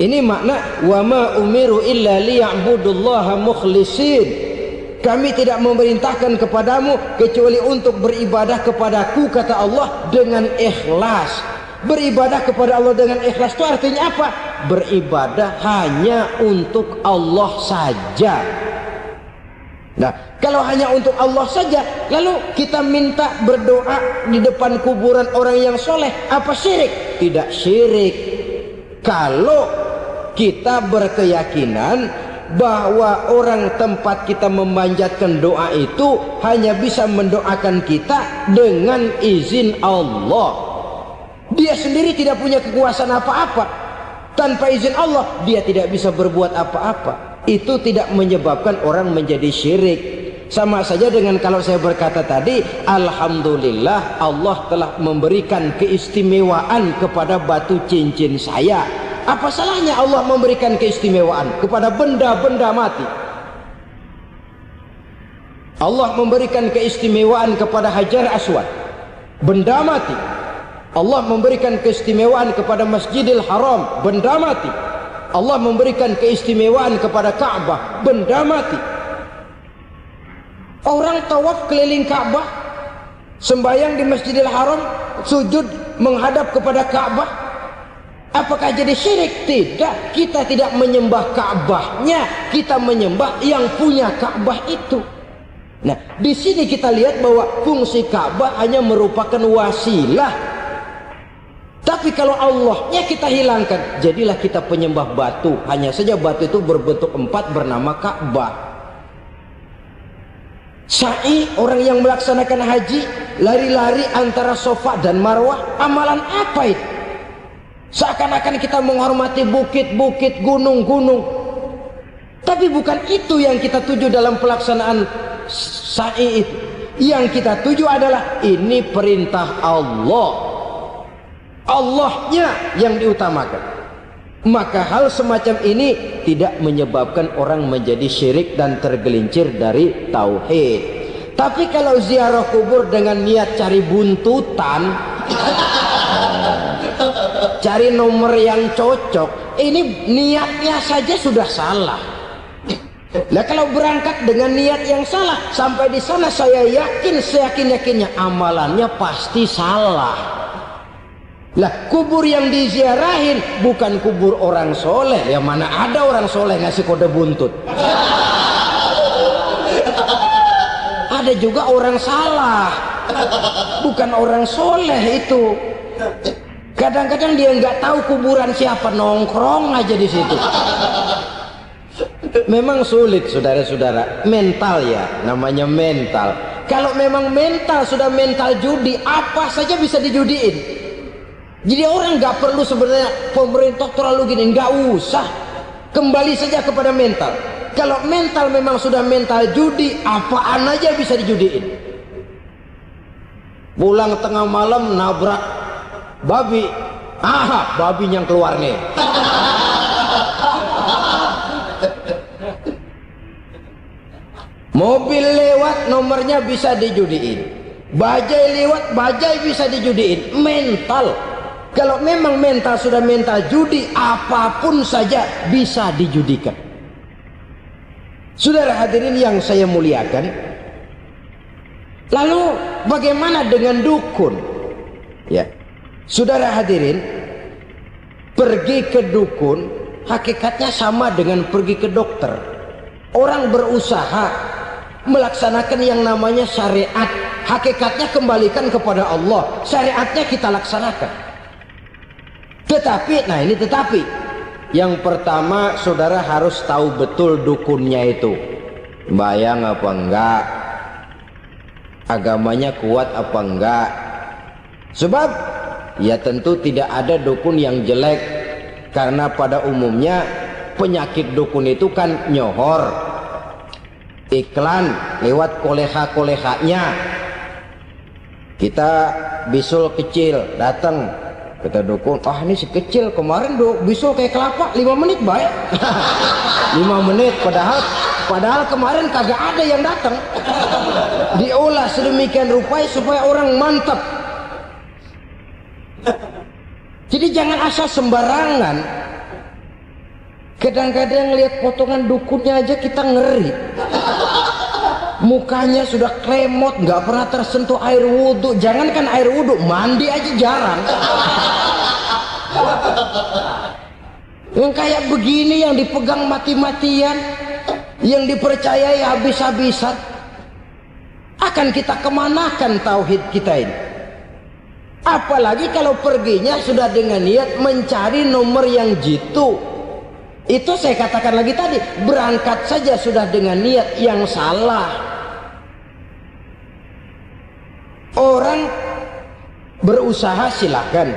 Ini makna wa ma umiru illa liya'budullaha mukhlisin. Kami tidak memerintahkan kepadamu kecuali untuk beribadah kepadaku, kata Allah, dengan ikhlas. Beribadah kepada Allah dengan ikhlas itu artinya apa? Beribadah hanya untuk Allah saja. Nah, kalau hanya untuk Allah saja, lalu kita minta berdoa di depan kuburan orang yang soleh, apa syirik? Tidak syirik. Kalau kita berkeyakinan bahwa orang tempat kita memanjatkan doa itu hanya bisa mendoakan kita dengan izin Allah. Dia sendiri tidak punya kekuasaan apa-apa. Tanpa izin Allah dia tidak bisa berbuat apa-apa. Itu tidak menyebabkan orang menjadi syirik. Sama saja dengan kalau saya berkata tadi, alhamdulillah Allah telah memberikan keistimewaan kepada batu cincin saya. Apa salahnya Allah memberikan keistimewaan kepada benda-benda mati? Allah memberikan keistimewaan kepada Hajar Aswad, benda mati. Allah memberikan keistimewaan kepada Masjidil Haram, benda mati. Allah memberikan keistimewaan kepada Ka'bah, benda mati. Orang tawaf keliling Ka'bah, sembahyang di Masjidil Haram, sujud menghadap kepada Ka'bah. Apakah jadi syirik? Tidak. Kita tidak menyembah Ka'bahnya, kita menyembah yang punya Ka'bah itu. Nah, di sini kita lihat bahwa fungsi Ka'bah hanya merupakan wasilah. Tapi kalau Allahnya kita hilangkan, jadilah kita penyembah batu. Hanya saja batu itu berbentuk 4 bernama Ka'bah. Sa'i, orang yang melaksanakan haji, lari-lari antara Safa dan Marwah, amalan apa itu? Seakan-akan kita menghormati bukit-bukit, gunung-gunung. Tapi bukan itu yang kita tuju dalam pelaksanaan sa'i itu. Yang kita tuju adalah ini perintah Allah. Allahnya yang diutamakan. Maka hal semacam ini tidak menyebabkan orang menjadi syirik dan tergelincir dari tauhid. Tapi kalau ziarah kubur dengan niat cari buntutan, cari nomor yang cocok, ini niatnya saja sudah salah. Nah, kalau berangkat dengan niat yang salah, sampai di sana saya yakin, seyakin-yakinnya amalannya pasti salah. Lah, kubur yang diziarahin bukan kubur orang soleh. Ya mana ada orang soleh ngasih kode buntut. Ada juga orang salah, bukan orang soleh itu. Kadang-kadang dia nggak tahu kuburan siapa, nongkrong aja di situ. Memang sulit, saudara-saudara. Mental ya, namanya mental. Kalau memang mental sudah mental judi, apa saja bisa dijudiin. Jadi orang nggak perlu sebenarnya pemerintah terlalu gini, nggak usah. Kembali saja kepada mental. Kalau mental memang sudah mental judi, apaan aja bisa dijudiin. Pulang tengah malam nabrak babi, babi yang keluar nih. Mobil lewat, nomornya bisa dijudiin. Bajai lewat, bajai bisa dijudiin. Mental. Kalau memang mental sudah mental judi, apapun saja bisa dijudikan. Saudara hadirin yang saya muliakan, lalu bagaimana dengan dukun? Ya, saudara hadirin, pergi ke dukun hakikatnya sama dengan pergi ke dokter. Orang berusaha melaksanakan yang namanya syariat, hakikatnya kembalikan kepada Allah. Syariatnya kita laksanakan. Tetapi, nah ini tetapi, yang pertama saudara harus tahu betul dukunnya itu bayang apa enggak, agamanya kuat apa enggak. Sebab ya tentu tidak ada dukun yang jelek, karena pada umumnya penyakit dukun itu kan nyohor, iklan lewat koleha-kolehanya. Kita bisul kecil datang, kata dukun, ini si kecil kemarin bisul kayak kelapa 5 menit baik. 5 menit padahal kemarin kagak ada yang datang. Diolah sedemikian rupa supaya orang mantap. Jadi jangan asal sembarangan. Kadang-kadang lihat potongan dukunnya aja kita ngeri. Mukanya sudah kremot, nggak pernah tersentuh air wudhu. Jangankan air wudhu, mandi aja jarang. Yang kayak begini yang dipegang mati-matian, yang dipercayai habis-habisan, akan kita kemanakan tauhid kita ini? Apalagi kalau perginya sudah dengan niat mencari nomor yang jitu. Itu saya katakan lagi tadi, berangkat saja sudah dengan niat yang salah. Orang berusaha silakan.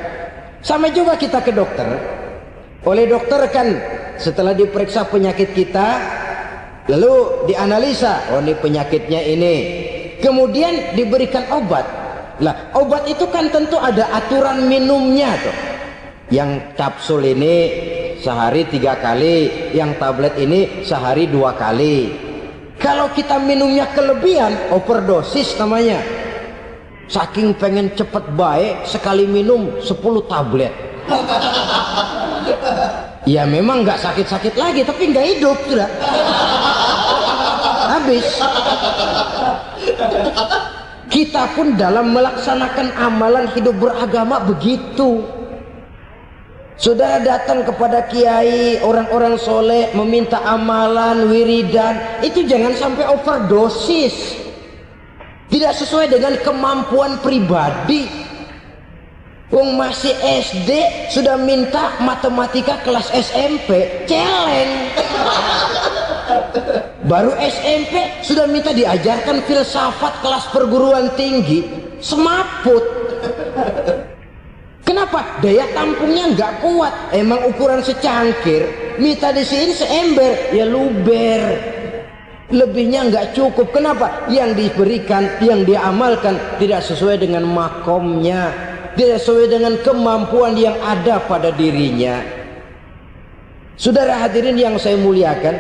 Sama juga kita ke dokter. Oleh dokter kan setelah diperiksa penyakit kita, lalu dianalisa, oh ini penyakitnya ini. Kemudian diberikan obat. Lah, obat itu kan tentu ada aturan minumnya tuh. Yang kapsul ini sehari 3 kali, yang tablet ini sehari 2 kali. Kalau kita minumnya kelebihan, overdosis namanya. Saking pengen cepet baik, sekali minum 10 tablet. Ya memang nggak sakit-sakit lagi, tapi nggak hidup sudah. Habis. Kita pun dalam melaksanakan amalan hidup beragama begitu. Saudara datang kepada kiai, orang-orang soleh, meminta amalan, wiridan, itu jangan sampai overdosis. Tidak sesuai dengan kemampuan pribadi. Wong masih SD sudah minta matematika kelas SMP, celeng. Baru SMP sudah minta diajarkan filsafat kelas perguruan tinggi, semaput. Kenapa? Daya tampungnya nggak kuat. Emang ukuran secangkir, minta di sini seember, ya luber. Lebihnya nggak cukup. Kenapa? Yang diberikan, yang diamalkan tidak sesuai dengan makomnya. tidak sesuai dengan kemampuan yang ada pada dirinya. Saudara hadirin yang saya muliakan,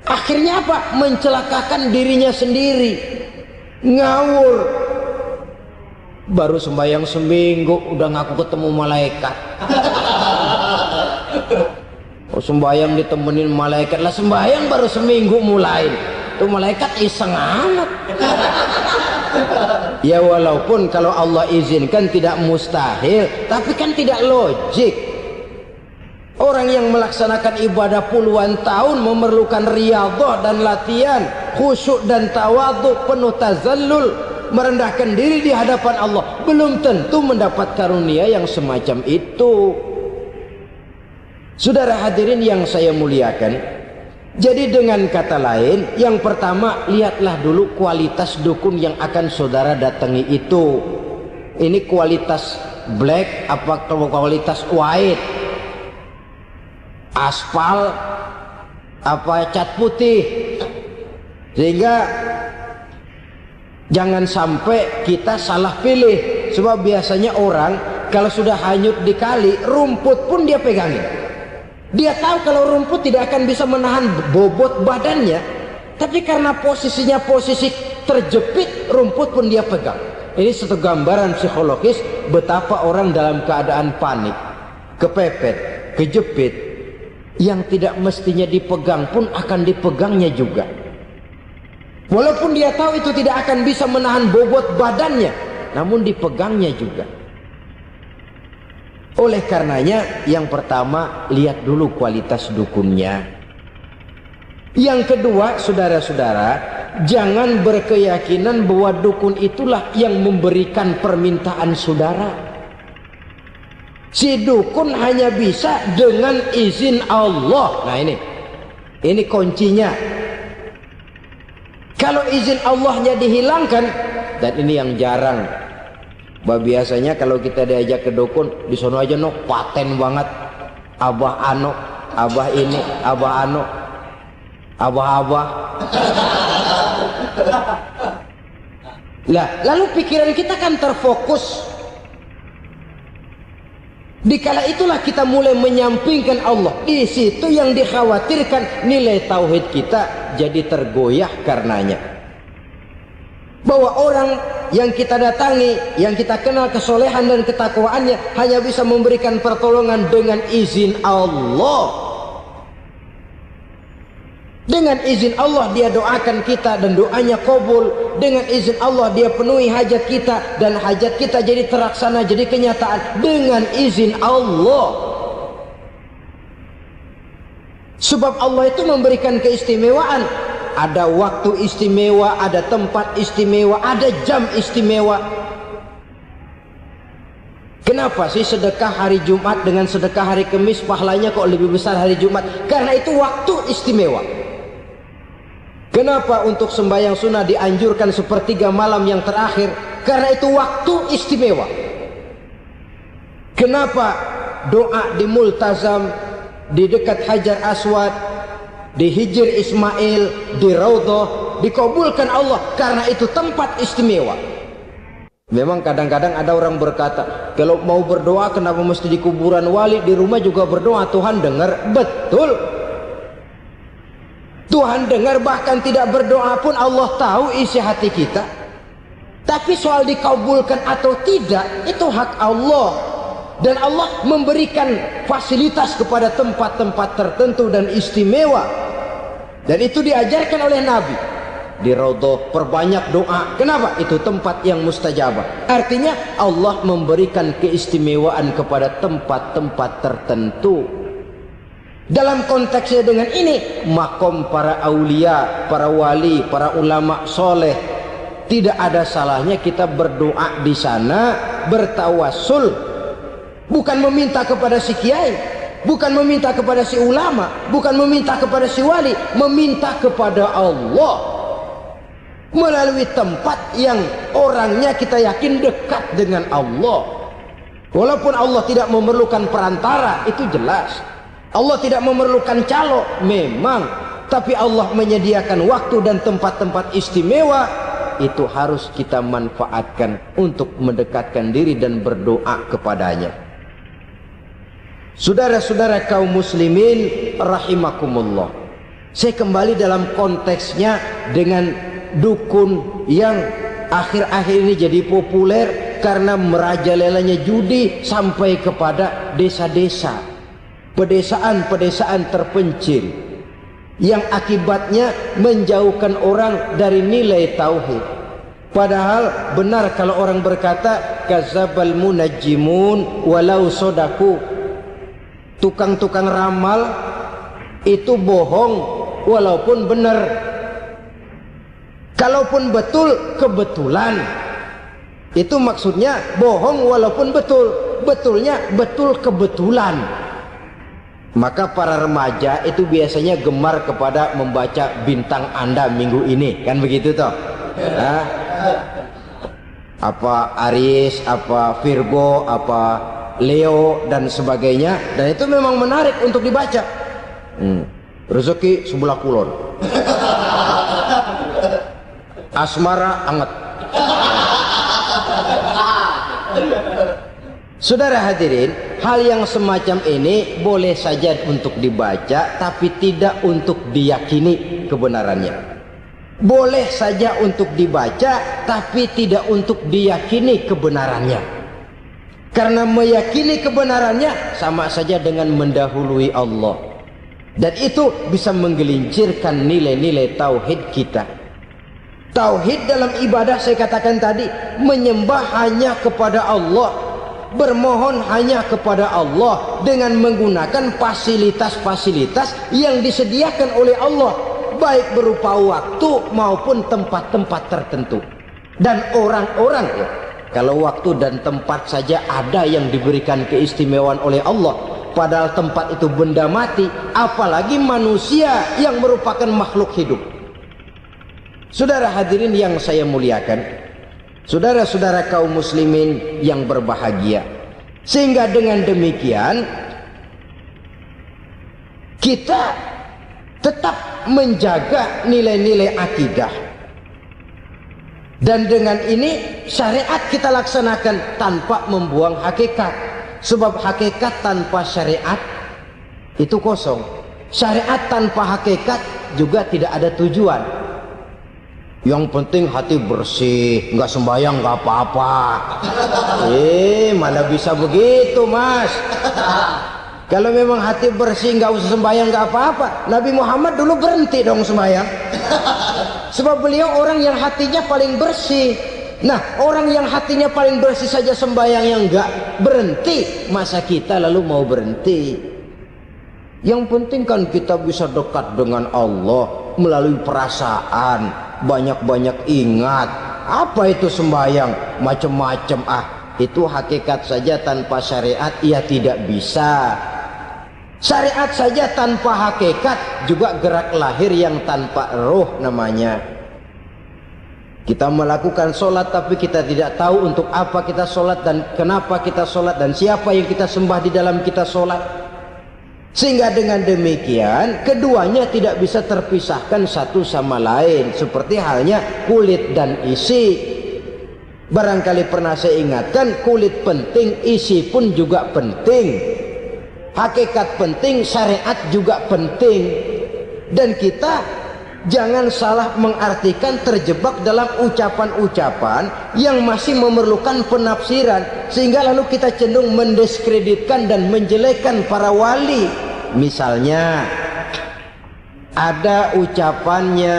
akhirnya apa? Mencelakakan dirinya sendiri, ngawur. Baru sembahyang seminggu udah ngaku ketemu malaikat. Oh, sembahyang ditemenin malaikat lah, sembahyang baru seminggu mulai. Tuh malaikat iseng amat. Ya walaupun kalau Allah izinkan tidak mustahil, tapi kan tidak logik. Orang yang melaksanakan ibadah puluhan tahun memerlukan riyadhah dan latihan, khusyuk dan tawadhu, penuh tazallul, merendahkan diri di hadapan Allah, belum tentu mendapat karunia yang semacam itu. Saudara hadirin yang saya muliakan, jadi dengan kata lain, yang pertama, lihatlah dulu kualitas dukun yang akan saudara datangi itu. Ini kualitas black apa kualitas white, aspal apa cat putih, sehingga jangan sampai kita salah pilih. Sebab biasanya orang kalau sudah hanyut di kali, rumput pun dia pegangin. Dia tahu kalau rumput tidak akan bisa menahan bobot badannya, tapi karena posisinya posisi terjepit, rumput pun dia pegang. Ini satu gambaran psikologis betapa orang dalam keadaan panik, kepepet, kejepit, yang tidak mestinya dipegang pun akan dipegangnya juga. Walaupun dia tahu itu tidak akan bisa menahan bobot badannya, namun dipegangnya juga. Oleh karenanya, yang pertama, lihat dulu kualitas dukunnya. Yang kedua, saudara-saudara, jangan berkeyakinan bahwa dukun itulah yang memberikan permintaan saudara. Si dukun hanya bisa dengan izin Allah. Nah ini kuncinya. Kalau izin Allahnya dihilangkan, dan ini yang jarang. Biasanya kalau kita diajak ke dukun, di sono aja no paten banget. Abah ano, abah ini, abah ano, abah. Lah, lalu pikiran kita kan terfokus. Dikala itulah kita mulai menyampingkan Allah. Di situ yang dikhawatirkan nilai tauhid kita jadi tergoyah karenanya. Bahwa orang yang kita datangi, yang kita kenal kesolehan dan ketakwaannya, hanya bisa memberikan pertolongan dengan izin Allah. Dengan izin Allah dia doakan kita dan doanya kabul. Dengan izin Allah dia penuhi hajat kita dan hajat kita jadi terlaksana, jadi kenyataan dengan izin Allah. Sebab Allah itu memberikan keistimewaan. Ada waktu istimewa, ada tempat istimewa, ada jam istimewa. Kenapa sih sedekah hari Jumat dengan sedekah hari Kamis pahalanya kok lebih besar hari Jumat? Karena itu waktu istimewa. Kenapa untuk sembahyang sunnah dianjurkan sepertiga malam yang terakhir? Karena itu waktu istimewa. Kenapa doa di Multazam, di dekat Hajar Aswad, di Hijr Ismail, di Raudhah dikabulkan Allah? Karena itu tempat istimewa. Memang kadang-kadang ada orang berkata, kalau mau berdoa kenapa mesti di kuburan wali? Di rumah juga berdoa, Tuhan dengar. Betul, Tuhan dengar, bahkan tidak berdoa pun Allah tahu isi hati kita. Tapi soal dikabulkan atau tidak, itu hak Allah. Dan Allah memberikan fasilitas kepada tempat-tempat tertentu dan istimewa. Dan itu diajarkan oleh Nabi. Di Raudhah perbanyak doa. Kenapa? Itu tempat yang mustajabah. Artinya Allah memberikan keistimewaan kepada tempat-tempat tertentu. Dalam konteksnya dengan ini, makom para aulia, para wali, para ulama soleh, tidak ada salahnya kita berdoa di sana, bertawassul, bukan meminta kepada si kiai, bukan meminta kepada si ulama, bukan meminta kepada si wali, meminta kepada Allah melalui tempat yang orangnya kita yakin dekat dengan Allah. Walaupun Allah tidak memerlukan perantara, itu jelas. Allah tidak memerlukan calo, memang. Tapi Allah menyediakan waktu dan tempat-tempat istimewa itu harus kita manfaatkan untuk mendekatkan diri dan berdoa kepadanya. Saudara-saudara kaum muslimin rahimakumullah, saya kembali dalam konteksnya dengan dukun yang akhir-akhir ini jadi populer karena merajalelanya judi sampai kepada desa-desa, pedesaan-pedesaan terpencil, yang akibatnya menjauhkan orang dari nilai tauhid. Padahal benar kalau orang berkata kadzabal munajjimun walau sodaku, tukang-tukang ramal itu bohong walaupun benar. Kalaupun betul, kebetulan. Itu maksudnya bohong walaupun betul, betulnya betul kebetulan. Maka para remaja itu biasanya gemar kepada membaca bintang Anda minggu ini, kan begitu toh? Nah, apa Aries, apa Virgo, apa Leo dan sebagainya, dan itu memang menarik untuk dibaca. Rezeki sebelah kulon, asmara anget. Saudara hadirin, hal yang semacam ini boleh saja untuk dibaca, tapi tidak untuk diyakini kebenarannya. Boleh saja untuk dibaca, tapi tidak untuk diyakini kebenarannya. Karena meyakini kebenarannya sama saja dengan mendahului Allah. Dan itu bisa menggelincirkan nilai-nilai tauhid kita. Tauhid dalam ibadah saya katakan tadi, menyembah hanya kepada Allah, bermohon hanya kepada Allah dengan menggunakan fasilitas-fasilitas yang disediakan oleh Allah, baik berupa waktu maupun tempat-tempat tertentu. Dan orang-orang, kalau waktu dan tempat saja ada yang diberikan keistimewaan oleh Allah, padahal tempat itu benda mati, apalagi manusia yang merupakan makhluk hidup. Saudara hadirin yang saya muliakan, saudara-saudara kaum muslimin yang berbahagia, sehingga dengan demikian kita tetap menjaga nilai-nilai akidah. Dan dengan ini syariat kita laksanakan tanpa membuang hakikat. Sebab hakikat tanpa syariat itu kosong. Syariat tanpa hakikat juga tidak ada tujuan. Yang penting hati bersih, nggak sembahyang nggak apa-apa. Mana bisa begitu, Mas? Kalau memang hati bersih nggak usah sembahyang nggak apa-apa. Nabi Muhammad dulu berhenti dong sembahyang. Sebab beliau orang yang hatinya paling bersih. Nah, orang yang hatinya paling bersih saja sembahyang yang nggak berhenti, masa kita lalu mau berhenti? Yang penting kan kita bisa dekat dengan Allah melalui perasaan, banyak-banyak ingat. Apa itu sembahyang? Macam-macam. Itu hakikat saja tanpa syariat, ia tidak bisa. Syariat saja tanpa hakikat juga gerak lahir yang tanpa roh namanya. Kita melakukan sholat tapi kita tidak tahu untuk apa kita sholat dan kenapa kita sholat dan siapa yang kita sembah di dalam kita sholat. Sehingga dengan demikian keduanya tidak bisa terpisahkan satu sama lain, seperti halnya kulit dan isi. Barangkali pernah saya ingatkan, kulit penting, isi pun juga penting. Hakikat penting, syariat juga penting. Dan kita jangan salah mengartikan, terjebak dalam ucapan-ucapan yang masih memerlukan penafsiran, sehingga lalu kita cenderung mendiskreditkan dan menjelekkan para wali. Misalnya ada ucapannya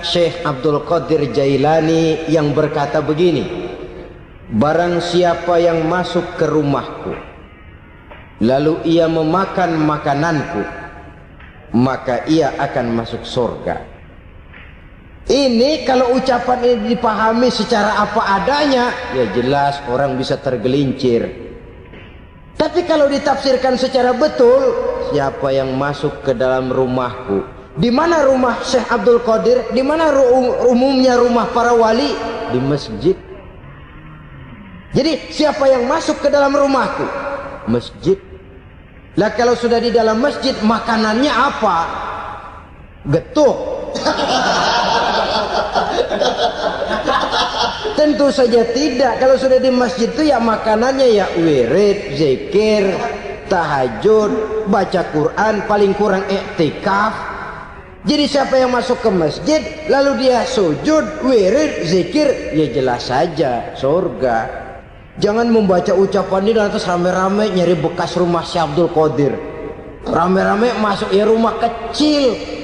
Syekh Abdul Qadir Jailani yang berkata begini: barang siapa yang masuk ke rumahku lalu ia memakan makananku, maka ia akan masuk surga. Ini kalau ucapan ini dipahami secara apa adanya, ya jelas orang bisa tergelincir. Tapi kalau ditafsirkan secara betul, siapa yang masuk ke dalam rumahku? Di mana rumah Syekh Abdul Qadir? Di mana umumnya rumah para wali? Di masjid. Jadi siapa yang masuk ke dalam rumahku? Masjid. Lah kalau sudah di dalam masjid, makanannya apa? Getuk. Tentu saja tidak. Kalau sudah di masjid itu ya makanannya ya wirid, zikir, tahajud, baca Quran, paling kurang iktikaf. Jadi siapa yang masuk ke masjid lalu dia sujud, wirid, zikir, ya jelas saja surga. Jangan membaca ucapan ini lantas rame-rame nyari bekas rumah Syekh Abdul Qadir, rame-rame masuk ya rumah kecil.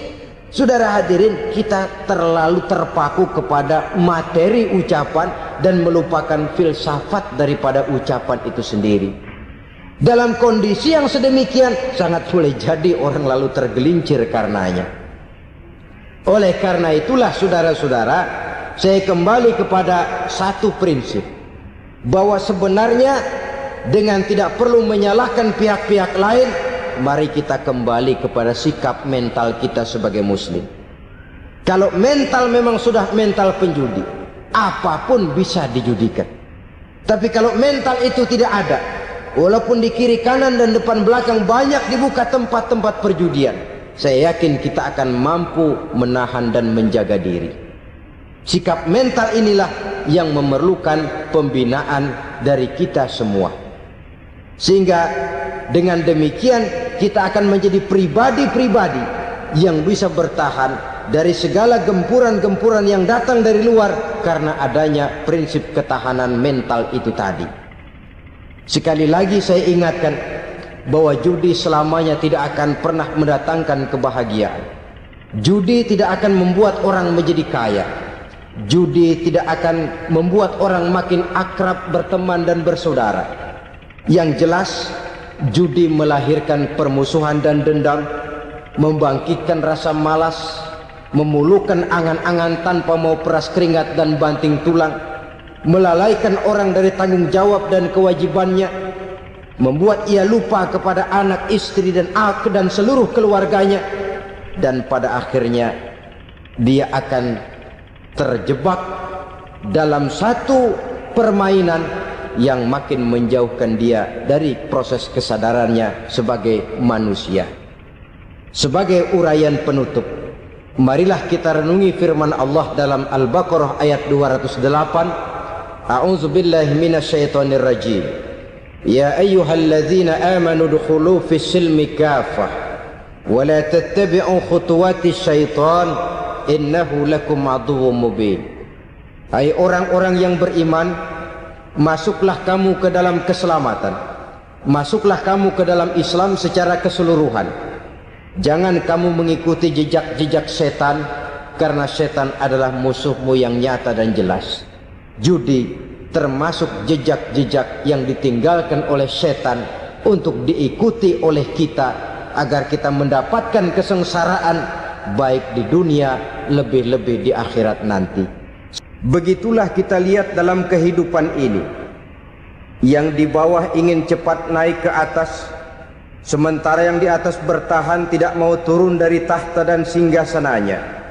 Saudara hadirin, kita terlalu terpaku kepada materi ucapan dan melupakan filsafat daripada ucapan itu sendiri. Dalam kondisi yang sedemikian sangat boleh jadi orang lalu tergelincir karenanya. Oleh karena itulah saudara-saudara, saya kembali kepada satu prinsip, bahwa sebenarnya dengan tidak perlu menyalahkan pihak-pihak lain, mari kita kembali kepada sikap mental kita sebagai muslim. Kalau mental memang sudah mental penjudi, apapun bisa dijudikan. Tapi kalau mental itu tidak ada, walaupun di kiri kanan dan depan belakang banyak dibuka tempat-tempat perjudian, saya yakin kita akan mampu menahan dan menjaga diri. Sikap mental inilah yang memerlukan pembinaan dari kita semua. Sehingga dengan demikian kita akan menjadi pribadi-pribadi yang bisa bertahan dari segala gempuran-gempuran yang datang dari luar karena adanya prinsip ketahanan mental itu tadi. Sekali lagi saya ingatkan bahwa judi selamanya tidak akan pernah mendatangkan kebahagiaan. Judi tidak akan membuat orang menjadi kaya. Judi tidak akan membuat orang makin akrab berteman dan bersaudara. Yang jelas, judi melahirkan permusuhan dan dendam, membangkitkan rasa malas, memulukan angan-angan tanpa mau peras keringat dan banting tulang, melalaikan orang dari tanggung jawab dan kewajibannya, membuat ia lupa kepada anak, istri dan seluruh keluarganya, dan pada akhirnya dia akan terjebak dalam satu permainan yang makin menjauhkan dia dari proses kesadarannya sebagai manusia. Sebagai uraian penutup, marilah kita renungi firman Allah dalam Al-Baqarah ayat 208. A'udzubillahi minasyaitonir rajim. Ya ayyuhalladzina amanu dukhulu fis silmi kafah wa la tattabi'u khutuwatis syaitan innahu lakum aduwwum mubin. Hai orang-orang yang beriman, masuklah kamu ke dalam keselamatan, masuklah kamu ke dalam Islam secara keseluruhan. Jangan kamu mengikuti jejak-jejak setan, karena setan adalah musuhmu yang nyata dan jelas. Judi termasuk jejak-jejak yang ditinggalkan oleh setan untuk diikuti oleh kita agar kita mendapatkan kesengsaraan baik di dunia, lebih-lebih di akhirat nanti. Begitulah kita lihat dalam kehidupan ini. Yang di bawah ingin cepat naik ke atas, sementara yang di atas bertahan tidak mau turun dari tahta dan singgasananya.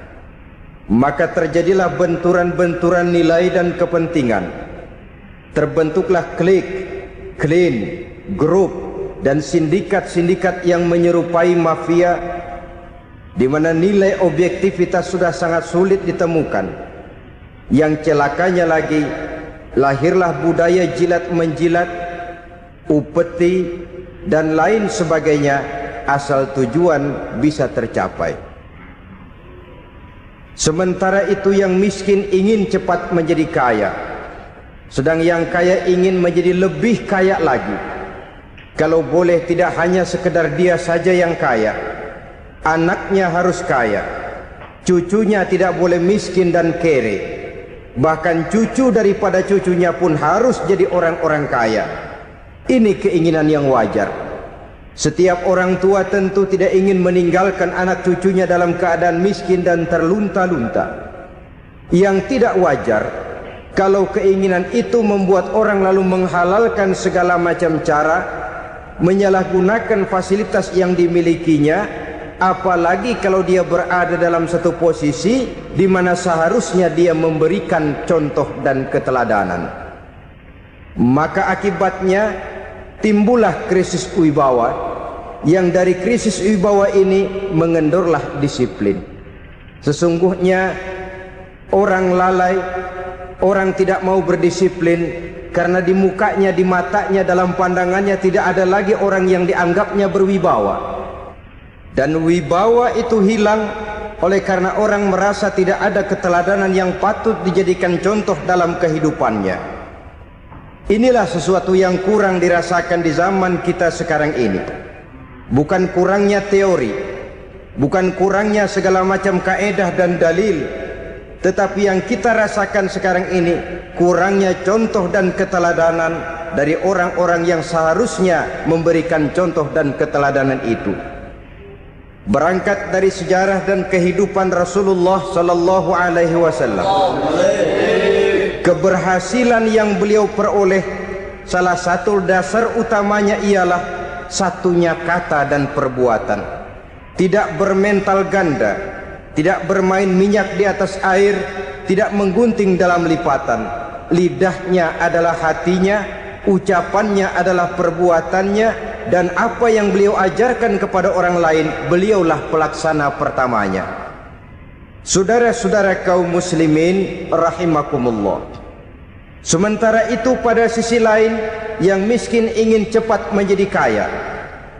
Maka terjadilah benturan-benturan nilai dan kepentingan. Terbentuklah klik, klan, grup, dan sindikat-sindikat yang menyerupai mafia, di mana nilai objektivitas sudah sangat sulit ditemukan. Yang celakanya lagi, lahirlah budaya jilat-menjilat, upeti, dan lain sebagainya, asal tujuan bisa tercapai. Sementara itu yang miskin ingin cepat menjadi kaya, sedang yang kaya ingin menjadi lebih kaya lagi. Kalau boleh tidak hanya sekedar dia saja yang kaya, anaknya harus kaya, cucunya tidak boleh miskin dan kere, bahkan cucu daripada cucunya pun harus jadi orang-orang kaya. Ini keinginan yang wajar. Setiap orang tua tentu tidak ingin meninggalkan anak cucunya dalam keadaan miskin dan terlunta-lunta. Yang tidak wajar kalau keinginan itu membuat orang lalu menghalalkan segala macam cara, menyalahgunakan fasilitas yang dimilikinya, apalagi kalau dia berada dalam satu posisi di mana seharusnya dia memberikan contoh dan keteladanan. Maka akibatnya timbullah krisis wibawa, yang dari krisis wibawa ini mengendorlah disiplin. Sesungguhnya orang lalai Orang tidak mau berdisiplin karena di mukanya, di matanya, dalam pandangannya tidak ada lagi orang yang dianggapnya berwibawa. Dan wibawa itu hilang oleh karena orang merasa tidak ada keteladanan yang patut dijadikan contoh dalam kehidupannya. Inilah sesuatu yang kurang dirasakan di zaman kita sekarang ini. Bukan kurangnya teori, bukan kurangnya segala macam kaedah dan dalil, tetapi yang kita rasakan sekarang ini kurangnya contoh dan keteladanan dari orang-orang yang seharusnya memberikan contoh dan keteladanan itu. Berangkat dari sejarah dan kehidupan Rasulullah sallallahu alaihi wasallam, keberhasilan yang beliau peroleh, salah satu dasar utamanya ialah satunya kata dan perbuatan. Tidak bermental ganda, tidak bermain minyak di atas air, tidak menggunting dalam lipatan. Lidahnya adalah hatinya, ucapannya adalah perbuatannya, dan apa yang beliau ajarkan kepada orang lain, beliaulah pelaksana pertamanya. Saudara-saudara kaum muslimin rahimakumullah, sementara itu pada sisi lain, yang miskin ingin cepat menjadi kaya,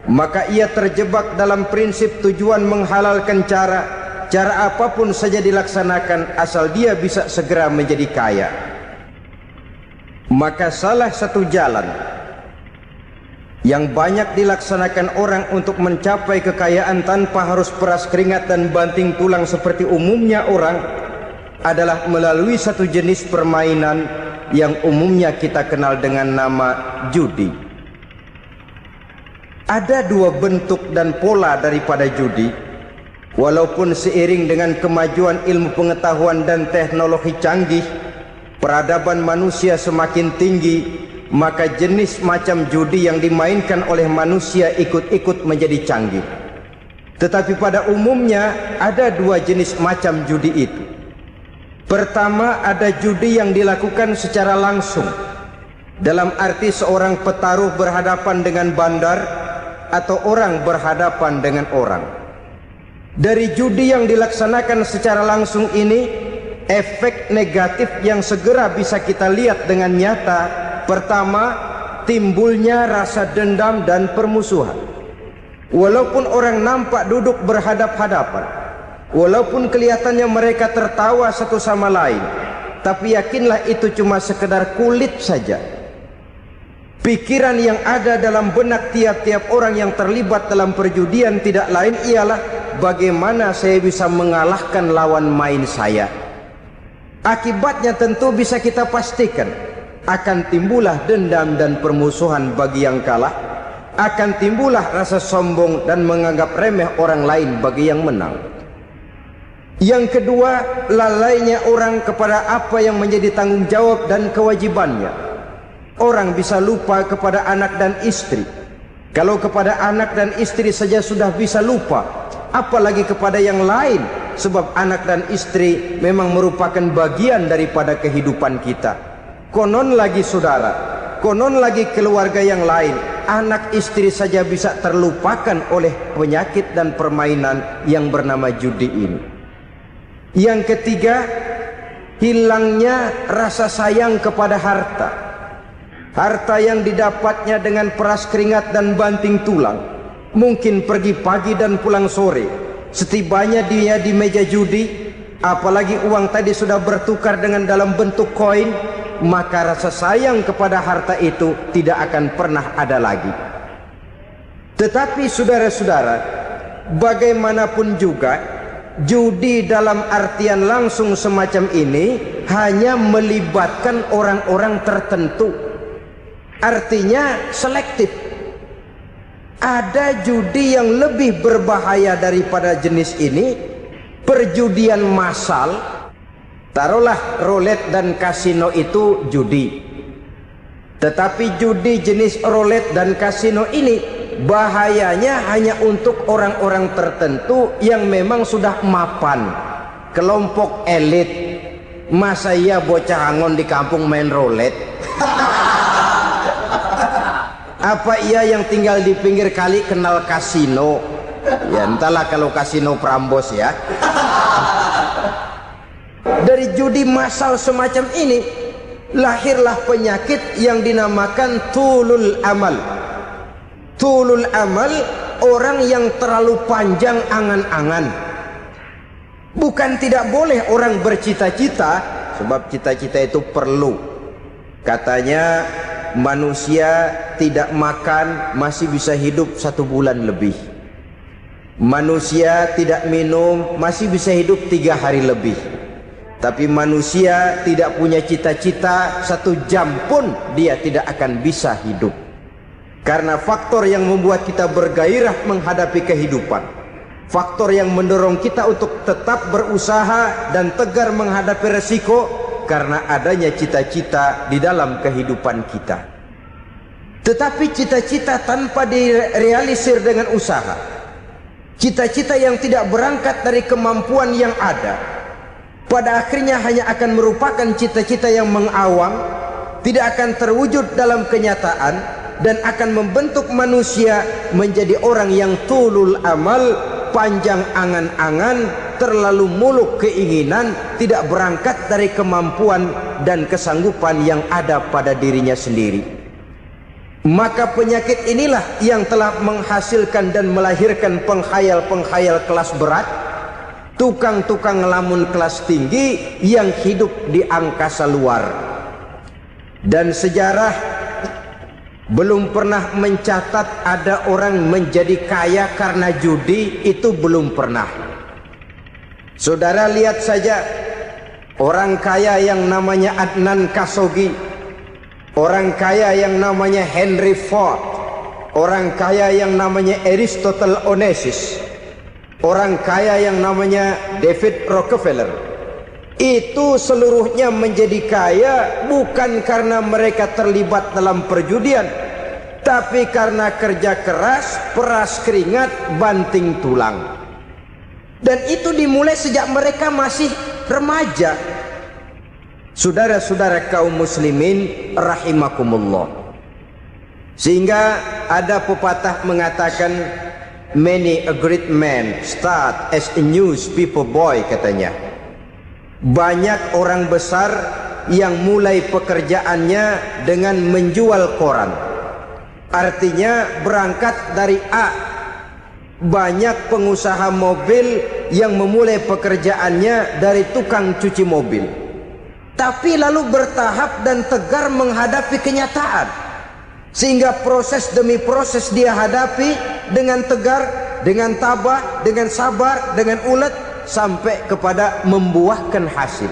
maka ia terjebak dalam prinsip tujuan menghalalkan cara apapun saja dilaksanakan asal dia bisa segera menjadi kaya. Maka salah satu jalan yang banyak dilaksanakan orang untuk mencapai kekayaan tanpa harus peras keringat dan banting tulang seperti umumnya orang adalah melalui satu jenis permainan yang umumnya kita kenal dengan nama judi. Ada dua bentuk dan pola daripada judi. Walaupun seiring dengan kemajuan ilmu pengetahuan dan teknologi canggih, peradaban manusia semakin tinggi, maka jenis macam judi yang dimainkan oleh manusia ikut-ikut menjadi canggih. Tetapi pada umumnya ada dua jenis macam judi itu. Pertama, ada judi yang dilakukan secara langsung, dalam arti seorang petaruh berhadapan dengan bandar atau orang berhadapan dengan orang. Dari judi yang dilaksanakan secara langsung ini, efek negatif yang segera bisa kita lihat dengan nyata, pertama, timbulnya rasa dendam dan permusuhan. Walaupun orang nampak duduk berhadap-hadapan, walaupun kelihatannya mereka tertawa satu sama lain, tapi yakinlah itu cuma sekedar kulit saja. Pikiran yang ada dalam benak tiap-tiap orang yang terlibat dalam perjudian tidak lain ialah bagaimana saya bisa mengalahkan lawan main saya. Akibatnya tentu bisa kita pastikan, akan timbullah dendam dan permusuhan bagi yang kalah, akan timbullah rasa sombong dan menganggap remeh orang lain bagi yang menang. Yang kedua, lalainya orang kepada apa yang menjadi tanggung jawab dan kewajibannya. Orang bisa lupa kepada anak dan istri. Kalau kepada anak dan istri saja sudah bisa lupa, apalagi kepada yang lain, sebab anak dan istri memang merupakan bagian daripada kehidupan kita. Konon lagi saudara, konon lagi keluarga yang lain, anak istri saja bisa terlupakan oleh penyakit dan permainan yang bernama judi ini. Yang ketiga, hilangnya rasa sayang kepada harta. Harta yang didapatnya dengan peras keringat dan banting tulang, mungkin pergi pagi dan pulang sore. Setibanya dia di meja judi, apalagi uang tadi sudah bertukar dengan dalam bentuk koin, maka rasa sayang kepada harta itu tidak akan pernah ada lagi. Tetapi saudara-saudara, bagaimanapun juga, judi dalam artian langsung semacam ini hanya melibatkan orang-orang tertentu. Artinya selektif. Ada judi yang lebih berbahaya daripada jenis ini, perjudian massal. Taruhlah roulette dan kasino itu judi. Tetapi judi jenis roulette dan kasino ini bahayanya hanya untuk orang-orang tertentu yang memang sudah mapan, kelompok elit. Masa iya bocah angon di kampung main roulette? Apa ia yang tinggal di pinggir kali kenal kasino? Ya entahlah kalau kasino Prambos ya. Dari judi massal semacam ini lahirlah penyakit yang dinamakan tulul amal. Tulul amal, orang yang terlalu panjang angan-angan. Bukan tidak boleh orang bercita-cita, sebab cita-cita itu perlu. Katanya manusia tidak makan masih bisa hidup 1 bulan lebih. Manusia tidak minum masih bisa hidup 3 hari lebih. Tapi manusia tidak punya cita-cita 1 jam pun dia tidak akan bisa hidup. Karena faktor yang membuat kita bergairah menghadapi kehidupan, faktor yang mendorong kita untuk tetap berusaha dan tegar menghadapi resiko, karena adanya cita-cita di dalam kehidupan kita. Tetapi cita-cita tanpa direalisir dengan usaha, cita-cita yang tidak berangkat dari kemampuan yang ada, pada akhirnya hanya akan merupakan cita-cita yang mengawang, tidak akan terwujud dalam kenyataan, dan akan membentuk manusia menjadi orang yang tulul amal, panjang angan-angan, terlalu muluk keinginan, tidak berangkat dari kemampuan dan kesanggupan yang ada pada dirinya sendiri. Maka penyakit inilah yang telah menghasilkan dan melahirkan penghayal-penghayal kelas berat, tukang-tukang ngelamun kelas tinggi yang hidup di angkasa luar. Dan sejarah belum pernah mencatat ada orang menjadi kaya karena judi, itu belum pernah. Saudara lihat saja orang kaya yang namanya Adnan Khashoggi, orang kaya yang namanya Henry Ford, orang kaya yang namanya Aristotle Onassis, orang kaya yang namanya David Rockefeller. Itu seluruhnya menjadi kaya bukan karena mereka terlibat dalam perjudian, tapi karena kerja keras, peras keringat, banting tulang. Dan itu dimulai sejak mereka masih remaja. Saudara-saudara kaum muslimin rahimakumullah. Sehingga ada pepatah mengatakan, many a great man start as a newspaper boy, katanya. Banyak orang besar yang mulai pekerjaannya dengan menjual koran. Artinya berangkat dari A. Banyak pengusaha mobil yang memulai pekerjaannya dari tukang cuci mobil, tapi lalu bertahap dan tegar menghadapi kenyataan, sehingga proses demi proses dia hadapi dengan tegar, dengan tabah, dengan sabar, dengan ulet, sampai kepada membuahkan hasil.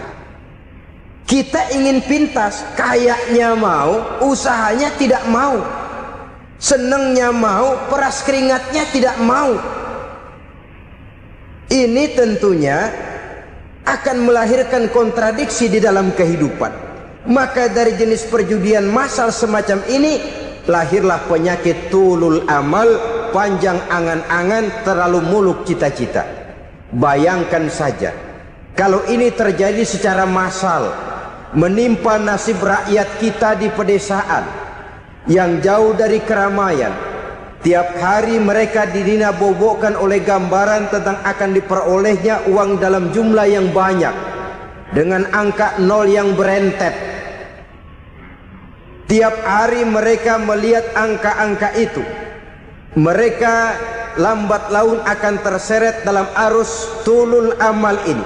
Kita ingin pintas, kayaknya mau, usahanya tidak mau, senengnya mau, peras keringatnya tidak mau. Ini tentunya akan melahirkan kontradiksi di dalam kehidupan. Maka dari jenis perjudian massal semacam ini lahirlah penyakit tulul amal, panjang angan-angan, terlalu muluk cita-cita. Bayangkan saja kalau ini terjadi secara massal, menimpa nasib rakyat kita di pedesaan yang jauh dari keramaian. Tiap hari mereka didina-bobokkan oleh gambaran tentang akan diperolehnya uang dalam jumlah yang banyak, dengan angka nol yang berentet. Tiap hari mereka melihat angka-angka itu. Mereka lambat laun akan terseret dalam arus tulul amal ini,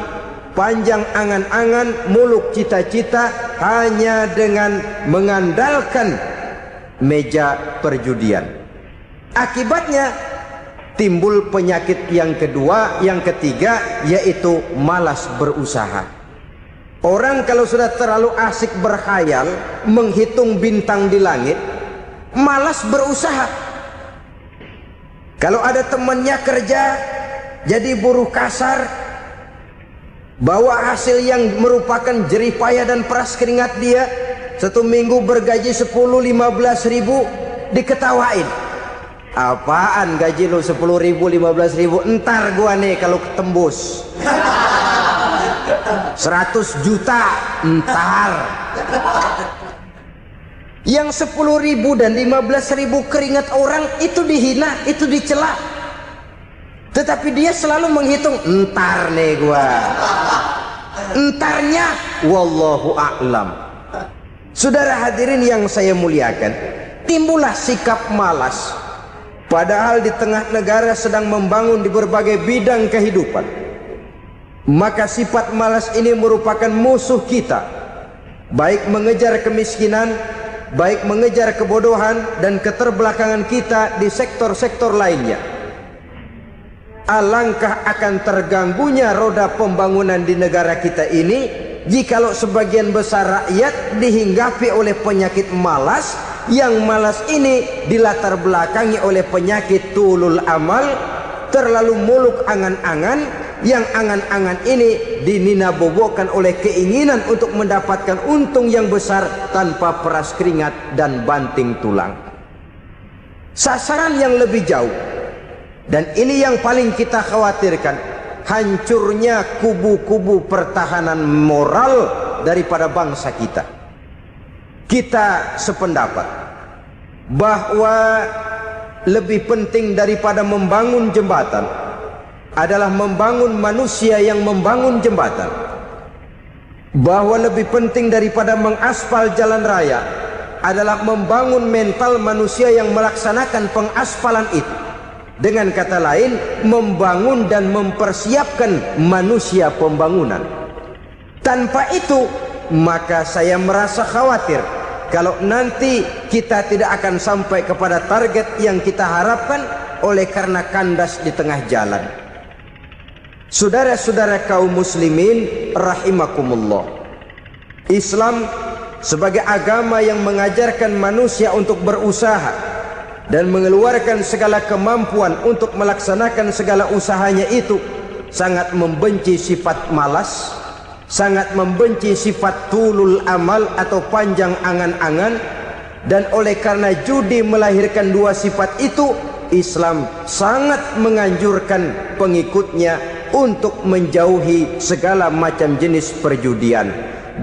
panjang angan-angan, muluk cita-cita, hanya dengan mengandalkan meja perjudian. Akibatnya timbul penyakit yang kedua, yang ketiga, yaitu malas berusaha. Orang kalau sudah terlalu asik berkhayal, menghitung bintang di langit, malas berusaha. Kalau ada temannya kerja jadi buruh kasar, bawa hasil yang merupakan jerih payah dan peras keringat dia, 1 minggu bergaji 10-15 ribu, diketawain. Apaan gaji lu 10 ribu, 15 ribu? Entar gua nih kalau ketembus 100 juta, entar. Yang 10 ribu dan 15 ribu keringat orang itu dihina, itu dicela. Tetapi dia selalu menghitung, entar nih gua entarnya wallahu a'lam. Saudara hadirin yang saya muliakan, timbullah sikap malas padahal di tengah negara sedang membangun di berbagai bidang kehidupan. Maka sifat malas ini merupakan musuh kita, baik mengejar kemiskinan, baik mengejar kebodohan dan keterbelakangan kita di sektor-sektor lainnya. Alangkah akan terganggunya roda pembangunan di negara kita ini jikalau sebagian besar rakyat dihinggapi oleh penyakit malas, yang malas ini dilatar belakangi oleh penyakit tulul amal, terlalu muluk angan-angan, yang angan-angan ini dininabobokan oleh keinginan untuk mendapatkan untung yang besar tanpa peras keringat dan banting tulang. Sasaran yang lebih jauh, dan ini yang paling kita khawatirkan, hancurnya kubu-kubu pertahanan moral daripada bangsa kita. Kita sependapat bahwa lebih penting daripada membangun jembatan adalah membangun manusia yang membangun jembatan. Bahwa lebih penting daripada mengaspal jalan raya adalah membangun mental manusia yang melaksanakan pengaspalan itu. Dengan kata lain, membangun dan mempersiapkan manusia pembangunan. Tanpa itu, maka saya merasa khawatir kalau nanti kita tidak akan sampai kepada target yang kita harapkan oleh karena kandas di tengah jalan. Saudara-saudara kaum muslimin rahimakumullah, Islam sebagai agama yang mengajarkan manusia untuk berusaha dan mengeluarkan segala kemampuan untuk melaksanakan segala usahanya itu, sangat membenci sifat malas, sangat membenci sifat tulul amal atau panjang angan-angan. Dan oleh karena judi melahirkan dua sifat itu, Islam sangat menganjurkan pengikutnya untuk menjauhi segala macam jenis perjudian,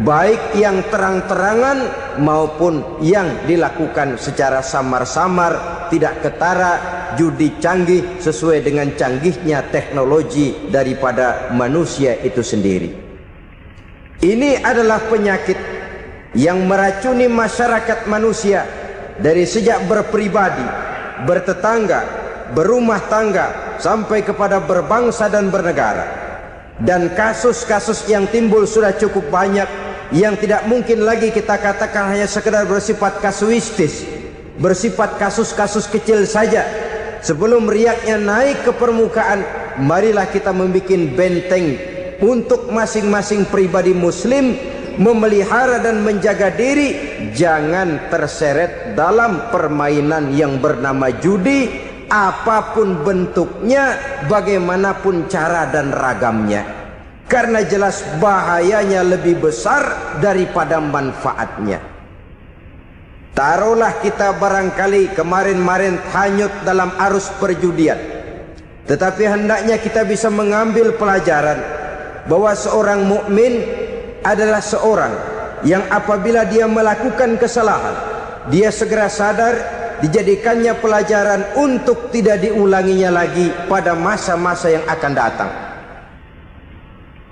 baik yang terang-terangan maupun yang dilakukan secara samar-samar, tidak ketara, judi canggih sesuai dengan canggihnya teknologi daripada manusia itu sendiri. Ini adalah penyakit yang meracuni masyarakat manusia dari sejak berpribadi, bertetangga, berumah tangga sampai kepada berbangsa dan bernegara. Dan kasus-kasus yang timbul sudah cukup banyak, yang tidak mungkin lagi kita katakan hanya sekedar bersifat kasuistis, bersifat kasus-kasus kecil saja. Sebelum riaknya naik ke permukaan, marilah kita membuat benteng untuk masing-masing pribadi muslim memelihara dan menjaga diri jangan terseret dalam permainan yang bernama judi, apapun bentuknya, bagaimanapun cara dan ragamnya, karena jelas bahayanya lebih besar daripada manfaatnya. Taruhlah kita barangkali kemarin-marin hanyut dalam arus perjudian, tetapi hendaknya kita bisa mengambil pelajaran bahwa seorang mukmin adalah seorang yang apabila dia melakukan kesalahan, dia segera sadar, dijadikannya pelajaran untuk tidak diulanginya lagi pada masa-masa yang akan datang.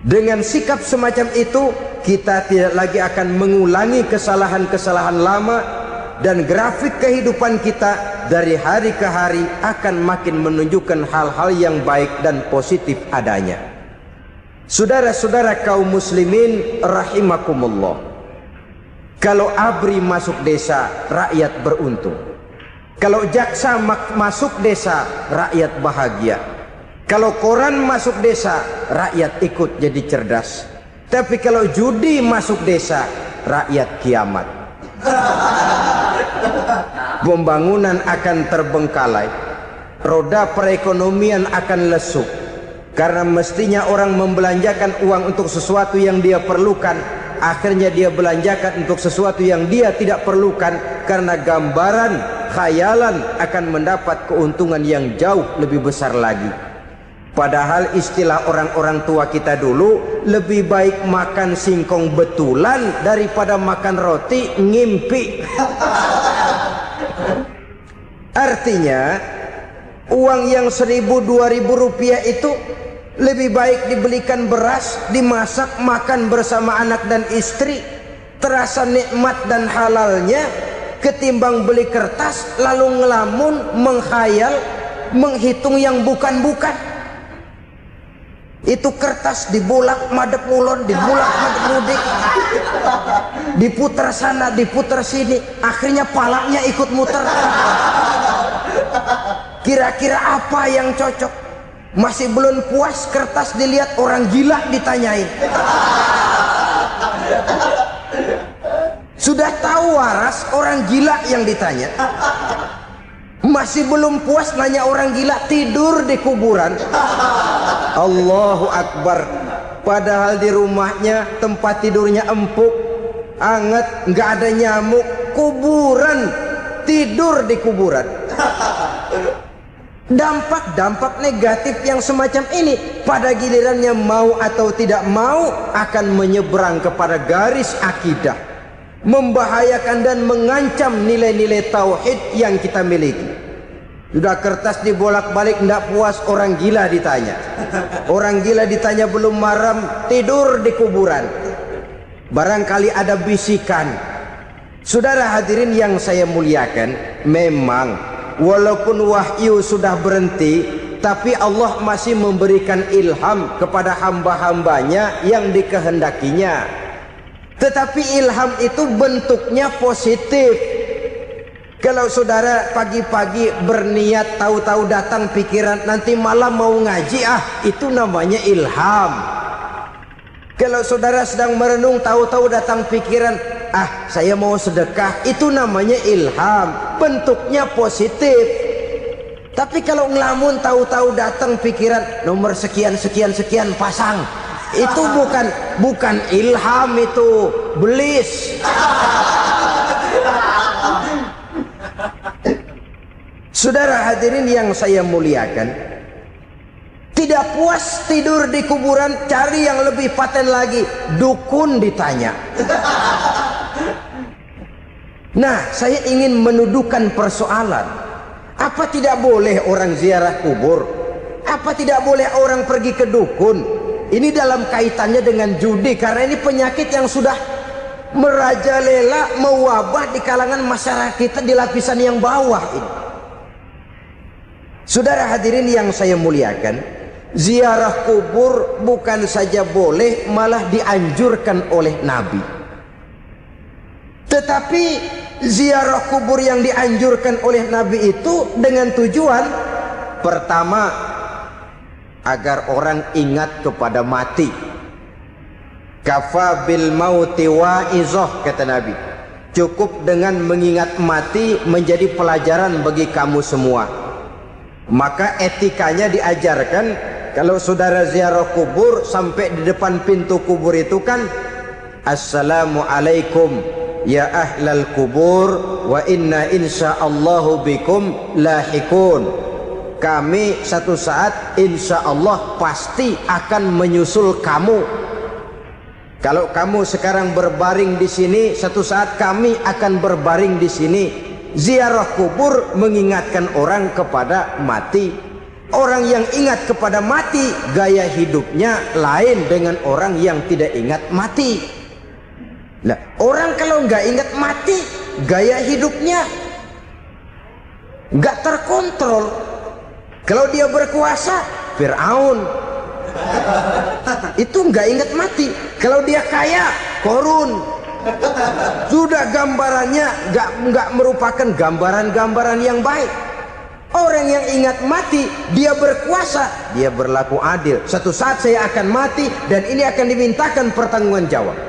Dengan sikap semacam itu, kita tidak lagi akan mengulangi kesalahan-kesalahan lama, dan grafik kehidupan kita dari hari ke hari akan makin menunjukkan hal-hal yang baik dan positif adanya. Saudara-saudara kaum muslimin rahimakumullah, kalau ABRI masuk desa, rakyat beruntung. Kalau jaksa masuk desa, rakyat bahagia. Kalau koran masuk desa, rakyat ikut jadi cerdas. Tapi kalau judi masuk desa, rakyat kiamat. Pembangunan akan terbengkalai, roda perekonomian akan lesu. Karena mestinya orang membelanjakan uang untuk sesuatu yang dia perlukan, akhirnya dia belanjakan untuk sesuatu yang dia tidak perlukan, karena gambaran, khayalan akan mendapat keuntungan yang jauh lebih besar lagi. Padahal istilah orang-orang tua kita dulu, lebih baik makan singkong betulan daripada makan roti ngimpi. Artinya uang yang 1.000-2.000 rupiah itu Lebih baik dibelikan beras, dimasak, makan bersama anak dan istri, terasa nikmat dan halalnya, ketimbang beli kertas lalu ngelamun, menghayal, menghitung yang bukan-bukan. Itu kertas dibolak madep ulon, dibolak madep mudik, diputar sana, diputar sini, akhirnya palanya ikut muter. Kira-kira apa yang cocok? Masih belum puas, kertas dilihat, orang gila ditanyain. Sudah tahu waras, orang gila yang ditanya. Masih belum puas, nanya orang gila, tidur di kuburan. Allahu Akbar. Padahal di rumahnya tempat tidurnya empuk, anget, nggak ada nyamuk. Kuburan, tidur di kuburan. Dampak-dampak negatif yang semacam ini pada gilirannya mau atau tidak mau akan menyeberang kepada garis akidah, membahayakan dan mengancam nilai-nilai tauhid yang kita miliki. Sudah kertas dibolak-balik, tidak puas, orang gila ditanya. Orang gila ditanya belum maram, tidur di kuburan. Barangkali ada bisikan. Saudara hadirin yang saya muliakan, memang walaupun wahyu sudah berhenti, tapi Allah masih memberikan ilham kepada hamba-hambanya yang dikehendakinya. Tetapi ilham itu bentuknya positif. Kalau saudara pagi-pagi berniat, tahu-tahu datang pikiran nanti malam mau ngaji, itu namanya ilham. Kalau saudara sedang merenung, tahu-tahu datang pikiran, saya mau sedekah, itu namanya ilham, bentuknya positif. Tapi kalau ngelamun, tahu-tahu datang pikiran nomor sekian sekian sekian pasang, itu bukan ilham, itu belis. Saudara hadirin yang saya muliakan, tidak puas tidur di kuburan, cari yang lebih paten lagi, dukun ditanya. Nah, saya ingin menuduhkan persoalan. Apa tidak boleh orang ziarah kubur? Apa tidak boleh orang pergi ke dukun? Ini dalam kaitannya dengan judi, karena ini penyakit yang sudah merajalela, mewabah di kalangan masyarakat kita di lapisan yang bawah ini. Saudara hadirin yang saya muliakan, ziarah kubur bukan saja boleh, malah dianjurkan oleh Nabi. Tetapi ziarah kubur yang dianjurkan oleh Nabi itu dengan tujuan pertama, agar orang ingat kepada mati. Kafa bil mauti wa'izah, kata Nabi. Cukup dengan mengingat mati menjadi pelajaran bagi kamu semua. Maka etikanya diajarkan, kalau saudara ziarah kubur, sampai di depan pintu kubur itu kan, Assalamualaikum ya ahlal kubur wa inna insyaallahu bikum lahikun. Kami satu saat insya Allah pasti akan menyusul kamu. Kalau kamu sekarang berbaring di sini, satu saat kami akan berbaring di sini. Ziarah kubur mengingatkan orang kepada mati. Orang yang ingat kepada mati, gaya hidupnya lain dengan orang yang tidak ingat mati. Nah, orang kalau nggak ingat mati, gaya hidupnya nggak terkontrol. Kalau dia berkuasa, Fir'aun, itu nggak ingat mati. Kalau dia kaya, Korun. Sudah gambarannya nggak merupakan gambaran-gambaran yang baik. Orang yang ingat mati, dia berkuasa, dia berlaku adil. Satu saat saya akan mati dan ini akan dimintakan pertanggungan jawab.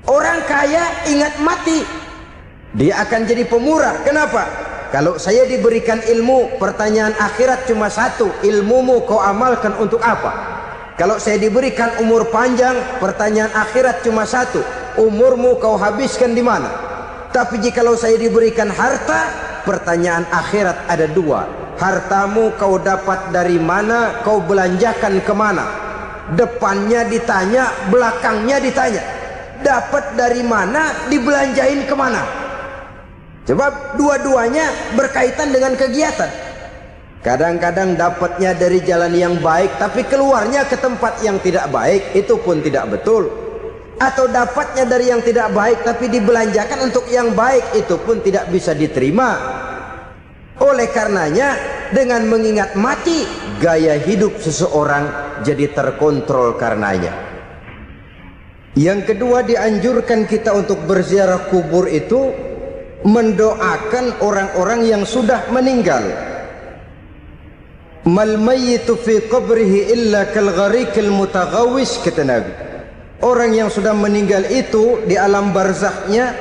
Orang kaya ingat mati, dia akan jadi pemurah. Kenapa? Kalau saya diberikan ilmu, pertanyaan akhirat cuma satu, ilmumu kau amalkan untuk apa? Kalau saya diberikan umur panjang, pertanyaan akhirat cuma satu, umurmu kau habiskan di mana? Tapi jikalau saya diberikan harta, pertanyaan akhirat ada dua, hartamu kau dapat dari mana, kau belanjakan kemana? Depannya ditanya, belakangnya ditanya, dapat dari mana, dibelanjain kemana? Sebab dua-duanya berkaitan dengan kegiatan. Kadang-kadang dapatnya dari jalan yang baik, tapi keluarnya ke tempat yang tidak baik, itu pun tidak betul. Atau dapatnya dari yang tidak baik, tapi dibelanjakan untuk yang baik, itu pun tidak bisa diterima. Oleh karenanya, dengan mengingat mati, gaya hidup seseorang jadi terkontrol karenanya. Yang kedua, dianjurkan kita untuk berziarah kubur itu mendoakan orang-orang yang sudah meninggal. Mal mayyitu fi qabrihi illa kal gharikil mutaghawis, kata Nabi. Orang yang sudah meninggal itu di alam barzakhnya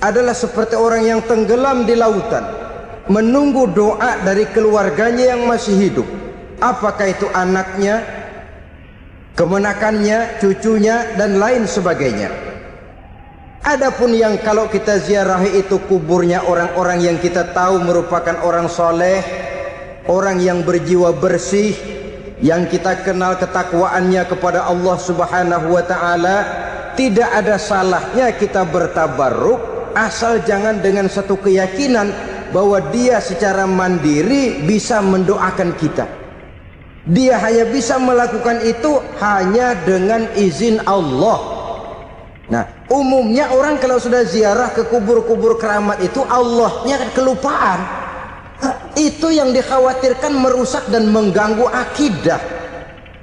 adalah seperti orang yang tenggelam di lautan, menunggu doa dari keluarganya yang masih hidup. Apakah itu anaknya, kemenakannya, cucunya, dan lain sebagainya. Adapun yang kalau kita ziarahi itu kuburnya orang-orang yang kita tahu merupakan orang soleh, orang yang berjiwa bersih, yang kita kenal ketakwaannya kepada Allah Subhanahu wa ta'ala, tidak ada salahnya kita bertabarruk, asal jangan dengan satu keyakinan bahwa dia secara mandiri bisa mendoakan kita. Dia hanya bisa melakukan itu hanya dengan izin Allah. Nah, umumnya orang kalau sudah ziarah ke kubur-kubur keramat itu Allahnya kelupaan. Itu yang dikhawatirkan merusak dan mengganggu akidah.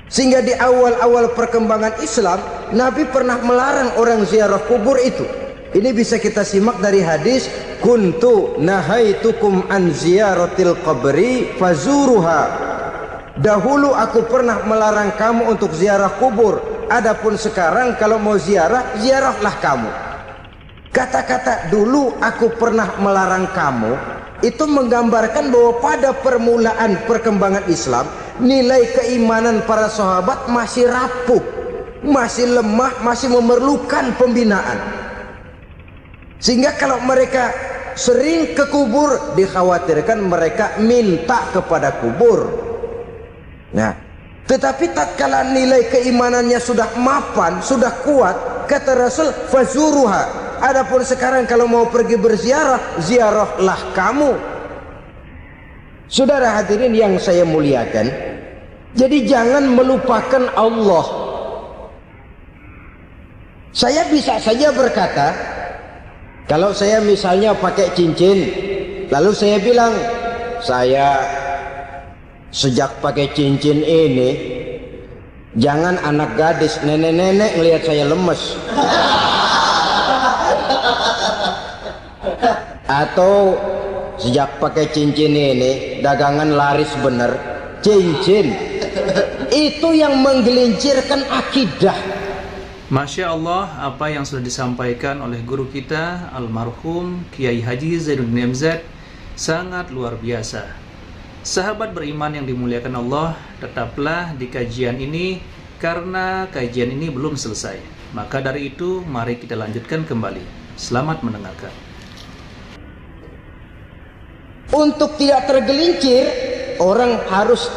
Sehingga di awal-awal perkembangan Islam, Nabi pernah melarang orang ziarah kubur itu. Ini bisa kita simak dari hadis, kuntu nahaitukum an ziyaratil qabri fazuruha. Dahulu aku pernah melarang kamu untuk ziarah kubur, adapun sekarang kalau mau ziarah, ziarahlah kamu. Kata-kata dulu aku pernah melarang kamu itu menggambarkan bahwa pada permulaan perkembangan Islam, nilai keimanan para sahabat masih rapuh, masih lemah, masih memerlukan pembinaan. Sehingga kalau mereka sering ke kubur, dikhawatirkan mereka minta kepada kubur. Nah, tetapi tatkala nilai keimanannya sudah mapan, sudah kuat, kata Rasul, fazuruha. Adapun sekarang kalau mau pergi berziarah, ziarahlah kamu. Saudara hadirin yang saya muliakan, jadi jangan melupakan Allah. Saya bisa saja berkata, kalau saya misalnya pakai cincin, lalu saya bilang, saya sejak pakai cincin ini, jangan anak gadis, nenek-nenek ngelihat saya lemes. Atau sejak pakai cincin ini dagangan laris bener. Cincin itu yang menggelincirkan akidah. Masya Allah, apa yang sudah disampaikan oleh guru kita almarhum Kiai Haji Zainuddin MZ sangat luar biasa. Sahabat beriman yang dimuliakan Allah, tetaplah di kajian ini karena kajian ini belum selesai. Maka dari itu mari kita lanjutkan kembali. Selamat mendengarkan. Untuk tidak tergelincir, orang harus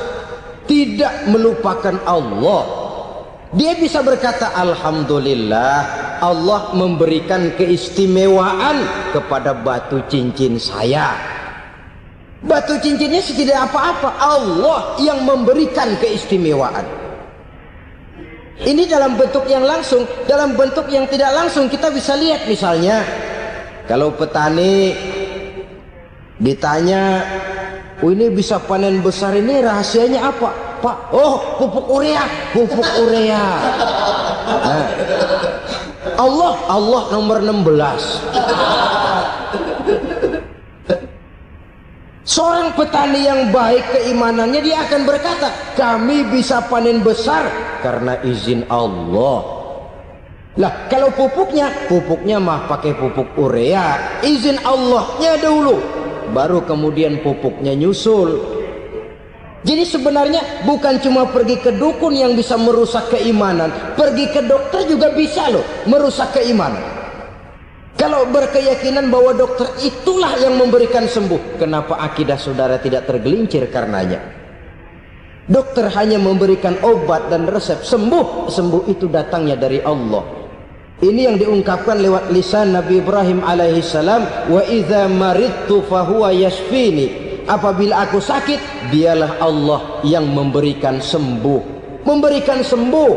tidak melupakan Allah. Dia bisa berkata, alhamdulillah, Allah memberikan keistimewaan kepada batu cincin saya. Batu cincinnya tidak apa-apa, Allah yang memberikan keistimewaan. Ini dalam bentuk yang langsung. Dalam bentuk yang tidak langsung kita bisa lihat, misalnya kalau petani ditanya, oh ini bisa panen besar ini rahasianya apa Pak? Oh, pupuk urea, pupuk urea. Nah, Allah nomor 16. Seorang petani yang baik keimanannya, dia akan berkata, kami bisa panen besar karena izin Allah. Lah, kalau pupuknya mah pakai pupuk urea, izin Allahnya dulu, baru kemudian pupuknya nyusul. Jadi sebenarnya bukan cuma pergi ke dukun yang bisa merusak keimanan, pergi ke dokter juga bisa loh merusak keimanan. Kalau berkeyakinan bahwa dokter itulah yang memberikan sembuh, kenapa akidah saudara tidak tergelincir karenanya? Dokter hanya memberikan obat dan resep, sembuh itu datangnya dari Allah. Ini yang diungkapkan lewat lisan Nabi Ibrahim alaihissalam, wa idza maridtu fahuwa yashfini. apabila aku sakit, dialah Allah yang memberikan sembuh. Memberikan sembuh.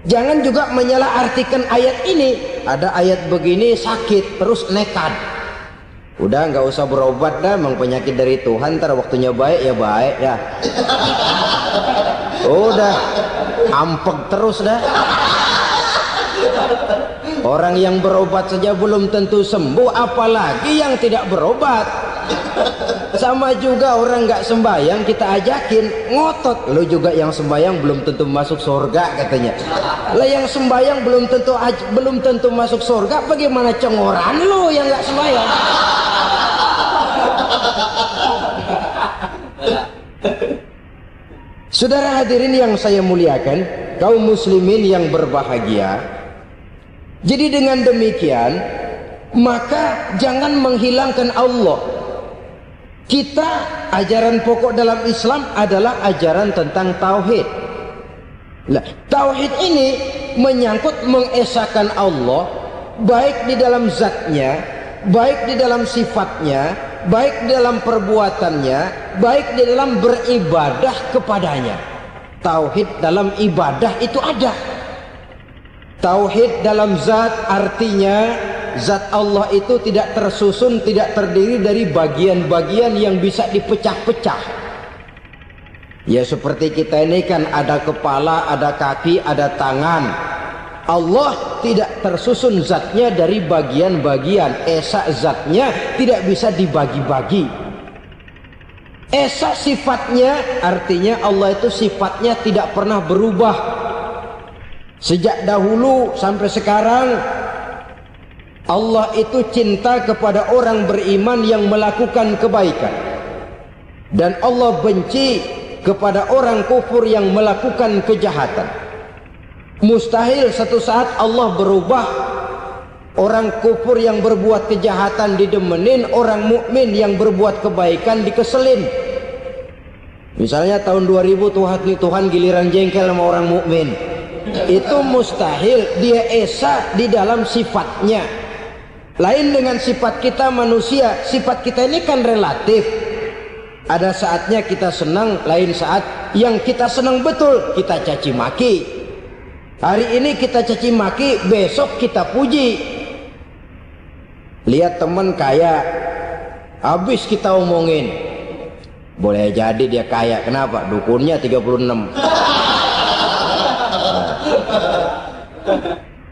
Jangan juga menyalahartikan ayat ini. Ada ayat begini sakit terus nekat. Udah nggak usah berobat dah, memang penyakit dari Tuhan, ntar waktunya baik ya baik dah. Udah ampeg terus dah. Orang yang berobat saja belum tentu sembuh, apalagi yang tidak berobat. Sama juga orang nggak sembahyang kita ajakin ngotot, lo juga yang sembahyang belum tentu masuk surga katanya. Lah yang sembahyang belum tentu masuk surga, bagaimana cengoran lo yang nggak sembahyang? Saudara hadirin yang saya muliakan, kaum muslimin yang berbahagia. Jadi dengan demikian, maka jangan menghilangkan Allah. Kita, ajaran pokok dalam Islam adalah ajaran tentang tauhid. Nah, tauhid ini menyangkut mengesahkan Allah, baik di dalam zatnya, baik di dalam sifatnya, baik di dalam perbuatannya, baik di dalam beribadah kepadanya. Tauhid dalam ibadah itu ada. Tauhid dalam zat artinya zat Allah itu tidak tersusun, tidak terdiri dari bagian-bagian yang bisa dipecah-pecah. Ya seperti kita ini kan ada kepala, ada kaki, ada tangan. Allah tidak tersusun zatnya dari bagian-bagian. Esa zatnya tidak bisa dibagi-bagi. Esa sifatnya artinya Allah itu sifatnya tidak pernah berubah. Sejak dahulu sampai sekarang Allah itu cinta kepada orang beriman yang melakukan kebaikan, dan Allah benci kepada orang kufur yang melakukan kejahatan. Mustahil satu saat Allah berubah. Orang kufur yang berbuat kejahatan didemenin, orang mukmin yang berbuat kebaikan dikeselin. Misalnya tahun 2000 Tuhan giliran jengkel sama orang mukmin. Itu mustahil. Dia esa di dalam sifatnya. Lain dengan sifat kita manusia. Sifat kita ini kan relatif. Ada saatnya kita senang, lain saat yang kita senang betul kita caci maki. Hari ini kita caci maki, besok kita puji. Lihat teman kaya, habis kita omongin, boleh jadi dia kaya. Kenapa? Dukunnya 36.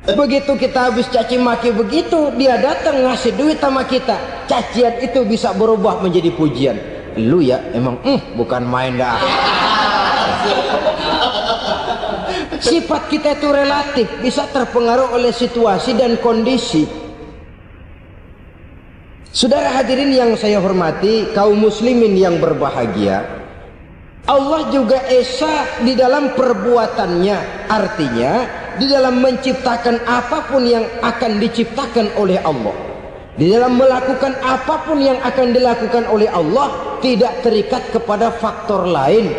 Begitu kita habis caci maki begitu, dia datang ngasih duit sama kita. Cacian itu bisa berubah menjadi pujian. Lu ya emang bukan main dah. Sifat kita itu relatif, bisa terpengaruh oleh situasi dan kondisi. Saudara hadirin yang saya hormati, kaum muslimin yang berbahagia, Allah juga esa di dalam perbuatannya. Artinya di dalam menciptakan apapun yang akan diciptakan oleh Allah, di dalam melakukan apapun yang akan dilakukan oleh Allah, tidak terikat kepada faktor lain,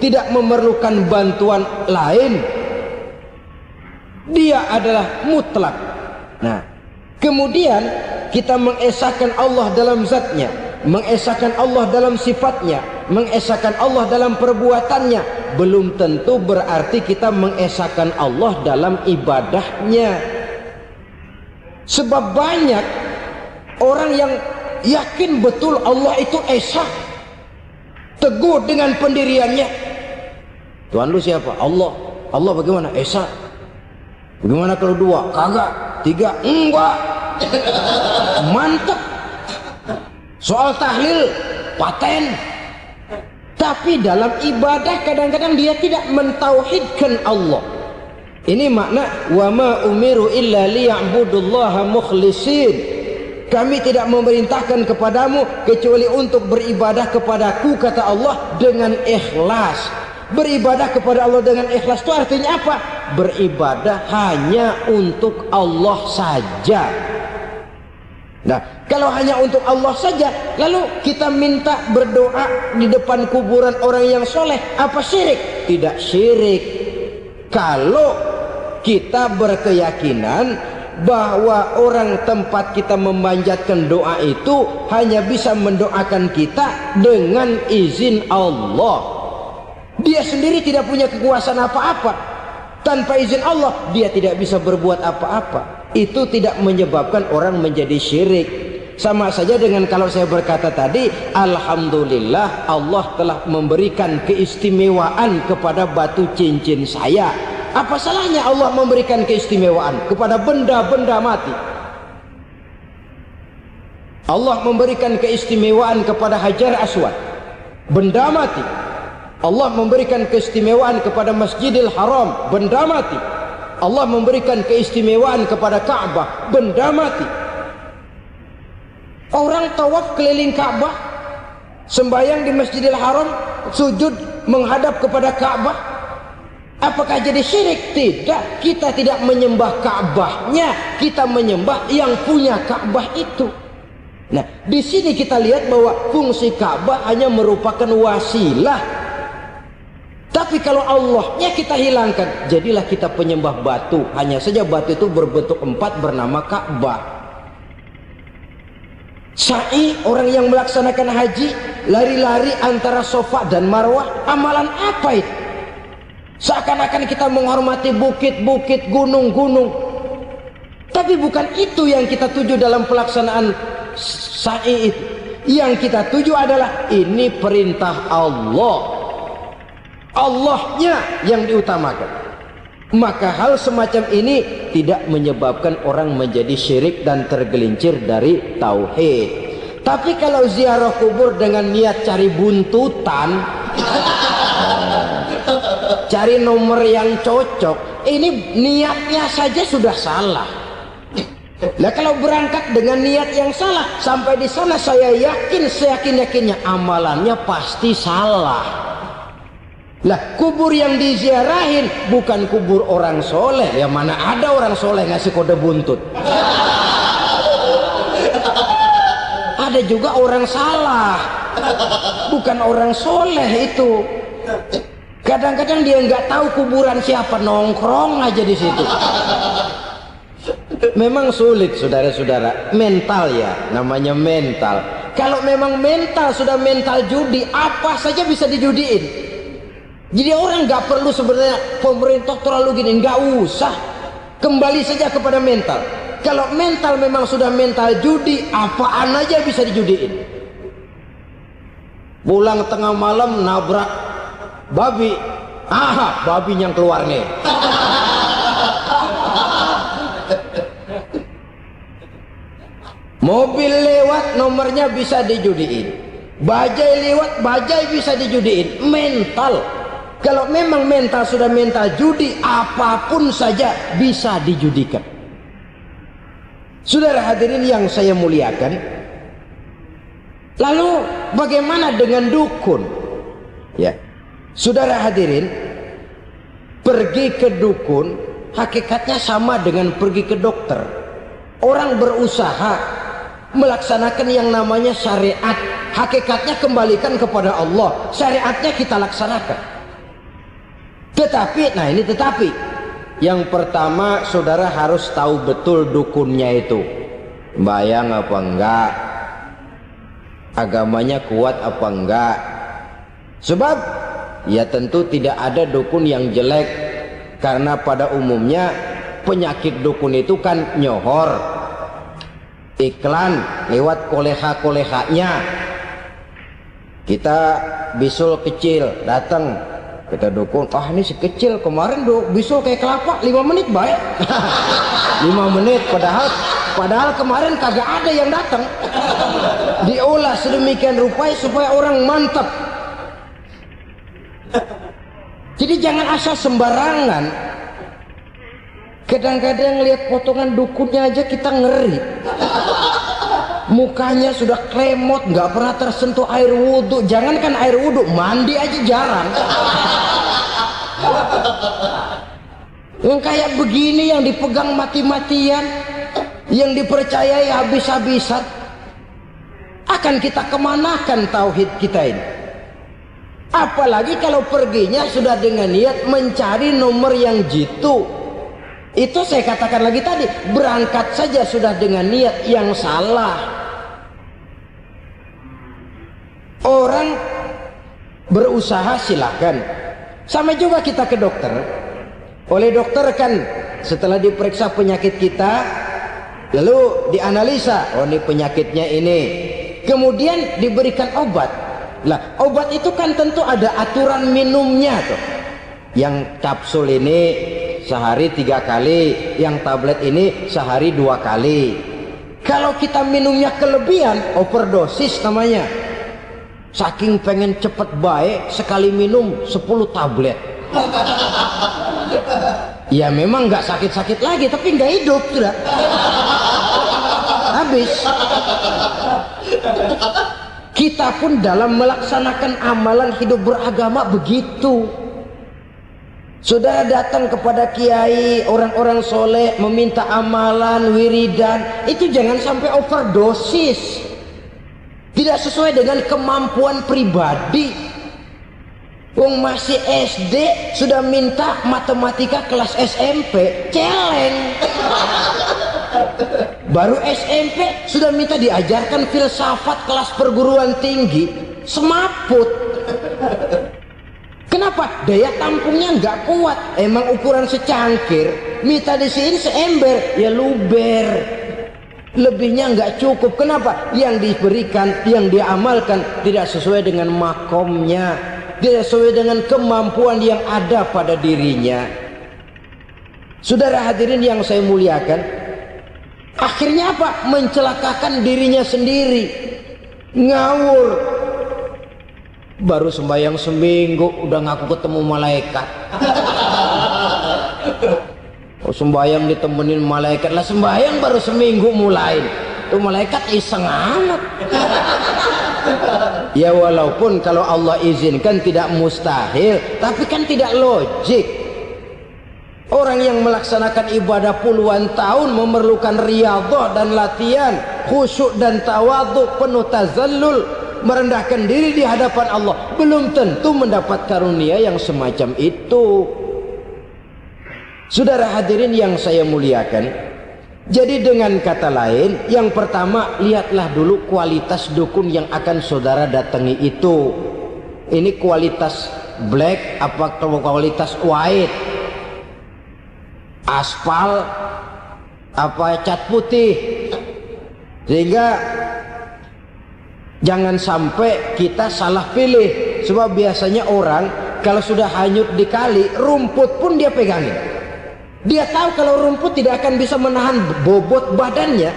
tidak memerlukan bantuan lain. Dia adalah mutlak. Nah, kemudian kita mengesahkan Allah dalam zatnya, mengesahkan Allah dalam sifatnya, mengesahkan Allah dalam perbuatannya. Belum tentu berarti kita mengesahkan Allah dalam ibadahnya. Sebab banyak orang yang yakin betul Allah itu esa, teguh dengan pendiriannya. Tuhan lu siapa? Allah. Allah bagaimana? Esa. Bagaimana kalau dua? Kagak. Tiga? Enggak. Mantap. Soal tahlil paten. Tapi dalam ibadah kadang-kadang dia tidak mentauhidkan Allah. Ini makna wa ma umiru illa liya'budullaha mukhlisin. Kami tidak memerintahkan kepadamu kecuali untuk beribadah kepadaku, kata Allah, dengan ikhlas. Beribadah kepada Allah dengan ikhlas itu artinya apa? Beribadah hanya untuk Allah saja. Nah, kalau hanya untuk Allah saja, lalu kita minta berdoa di depan kuburan orang yang soleh, apa syirik? Tidak syirik. Kalau kita berkeyakinan bahwa orang tempat kita memanjatkan doa itu hanya bisa mendoakan kita dengan izin Allah. Dia sendiri tidak punya kekuasaan apa-apa. Tanpa izin Allah dia tidak bisa berbuat apa-apa. Itu tidak menyebabkan orang menjadi syirik. Sama saja dengan kalau saya berkata tadi, alhamdulillah Allah telah memberikan keistimewaan kepada batu cincin saya. Apa salahnya Allah memberikan keistimewaan kepada benda-benda mati? Allah memberikan keistimewaan kepada Hajar Aswad, benda mati. Allah memberikan keistimewaan kepada Masjidil Haram, benda mati. Allah memberikan keistimewaan kepada Ka'bah, benda mati. Orang tawaf keliling Ka'bah, sembahyang di Masjidil Haram, sujud menghadap kepada Ka'bah. Apakah jadi syirik? Tidak. Kita tidak menyembah Ka'bahnya, kita menyembah yang punya Ka'bah itu. Nah, di sini kita lihat bahwa fungsi Ka'bah hanya merupakan wasilah. Tapi kalau Allahnya kita hilangkan, jadilah kita penyembah batu. Hanya saja batu itu berbentuk 4 bernama Ka'bah. Sa'i, orang yang melaksanakan haji, lari-lari antara Safa dan Marwah, amalan apa itu? Seakan-akan kita menghormati bukit-bukit, gunung-gunung. Tapi bukan itu yang kita tuju dalam pelaksanaan sa'i itu. Yang kita tuju adalah ini perintah Allah. Allahnya yang diutamakan. Maka hal semacam ini tidak menyebabkan orang menjadi syirik dan tergelincir dari tauhid. Tapi kalau ziarah kubur dengan niat cari buntutan, cari nomor yang cocok, ini niatnya saja sudah salah. Nah, kalau berangkat dengan niat yang salah, sampai di sana saya yakin, seyakin-yakinnya amalannya pasti salah. Lah, kubur yang diziarahin bukan kubur orang soleh. Ya mana ada orang soleh ngasih kode buntut. Ada juga orang salah, bukan orang soleh itu. Kadang-kadang dia nggak tahu kuburan siapa, nongkrong aja di situ. Memang sulit, saudara-saudara. Mental ya, namanya mental. Kalau memang mental sudah mental judi, apa saja bisa dijudiin. Jadi orang nggak perlu sebenarnya pemerintah terlalu gini, nggak usah. Kembali saja kepada mental. Kalau mental memang sudah mental judi, apaan aja bisa dijudiin. Pulang tengah malam nabrak babi, babi yang keluar nih. Mobil lewat nomornya bisa dijudiin. Bajai lewat bajai bisa dijudiin. Mental. Kalau memang mental sudah mental judi, apapun saja bisa dijudikan. Saudara hadirin yang saya muliakan, lalu bagaimana dengan dukun? Ya, saudara hadirin, pergi ke dukun hakikatnya sama dengan pergi ke dokter. Orang berusaha melaksanakan yang namanya syariat, hakikatnya kembalikan kepada Allah. Syariatnya kita laksanakan. Tetapi, nah ini tetapi, yang pertama saudara harus tahu betul dukunnya itu bayang apa enggak, agamanya kuat apa enggak. Sebab ya tentu tidak ada dukun yang jelek, karena pada umumnya penyakit dukun itu kan nyohor, iklan lewat koleha-kolehanya. Kita bisul kecil datang, kita dukun, ini si kecil kemarin bisul kayak kelapa 5 menit baik. 5 menit padahal kemarin kagak ada yang datang. Diolah sedemikian rupa supaya orang mantap. Jadi jangan asal sembarangan. Kadang-kadang lihat potongan dukunnya aja kita ngeri. Mukanya sudah klemot, nggak pernah tersentuh air wudhu. Jangankan air wudhu, mandi aja jarang. Yang kayak begini yang dipegang mati-matian, yang dipercayai habis-habisan, akan kita kemanakan tauhid kita ini? Apalagi kalau perginya sudah dengan niat mencari nomor yang jitu, Itu saya katakan lagi tadi, berangkat saja sudah dengan niat yang salah. Orang berusaha silakan. Sama juga kita ke dokter. Oleh dokter kan setelah diperiksa penyakit kita, lalu dianalisa, oh ini penyakitnya ini. Kemudian diberikan obat. Lah, obat itu kan tentu ada aturan minumnya tuh. Yang kapsul ini sehari 3 kali, yang tablet ini sehari 2 kali. Kalau kita minumnya kelebihan, overdosis namanya. Saking pengen cepet baik, sekali minum 10 tablet. Ya memang nggak sakit-sakit lagi, tapi nggak hidup sudah. Habis. Kita pun dalam melaksanakan amalan hidup beragama begitu. Saudara datang kepada kiai, orang-orang soleh, meminta amalan, wiridan, itu jangan sampai overdosis. Tidak sesuai dengan kemampuan pribadi. Wong masih SD sudah minta matematika kelas SMP, celeng. Baru SMP sudah minta diajarkan filsafat kelas perguruan tinggi, semaput. Kenapa? Daya tampungnya nggak kuat. Emang ukuran secangkir, minta disini seember, ya luber. Lebihnya nggak cukup. Kenapa? Yang diberikan, yang diamalkan tidak sesuai dengan makomnya, tidak sesuai dengan kemampuan yang ada pada dirinya. Saudara hadirin yang saya muliakan, akhirnya apa? Mencelakakan dirinya sendiri. Ngawur. Baru sembahyang seminggu udah ngaku ketemu malaikat. Oh, sembahyang ditemenin malaikat lah, sembahyang baru seminggu mulai. Tuh malaikat iseng amat. Ya walaupun kalau Allah izinkan tidak mustahil, tapi kan tidak logik. Orang yang melaksanakan ibadah puluhan tahun memerlukan riyadhah dan latihan, khusyuk dan tawadhu, penuh tazallul, merendahkan diri di hadapan Allah, belum tentu mendapat karunia yang semacam itu. Saudara hadirin yang saya muliakan, jadi dengan kata lain, yang pertama, lihatlah dulu kualitas dukun yang akan saudara datangi itu. Ini kualitas black apa kualitas white, aspal apa cat putih, sehingga jangan sampai kita salah pilih. Sebab biasanya orang kalau sudah hanyut di kali, rumput pun dia pegangin. Dia tahu kalau rumput tidak akan bisa menahan bobot badannya,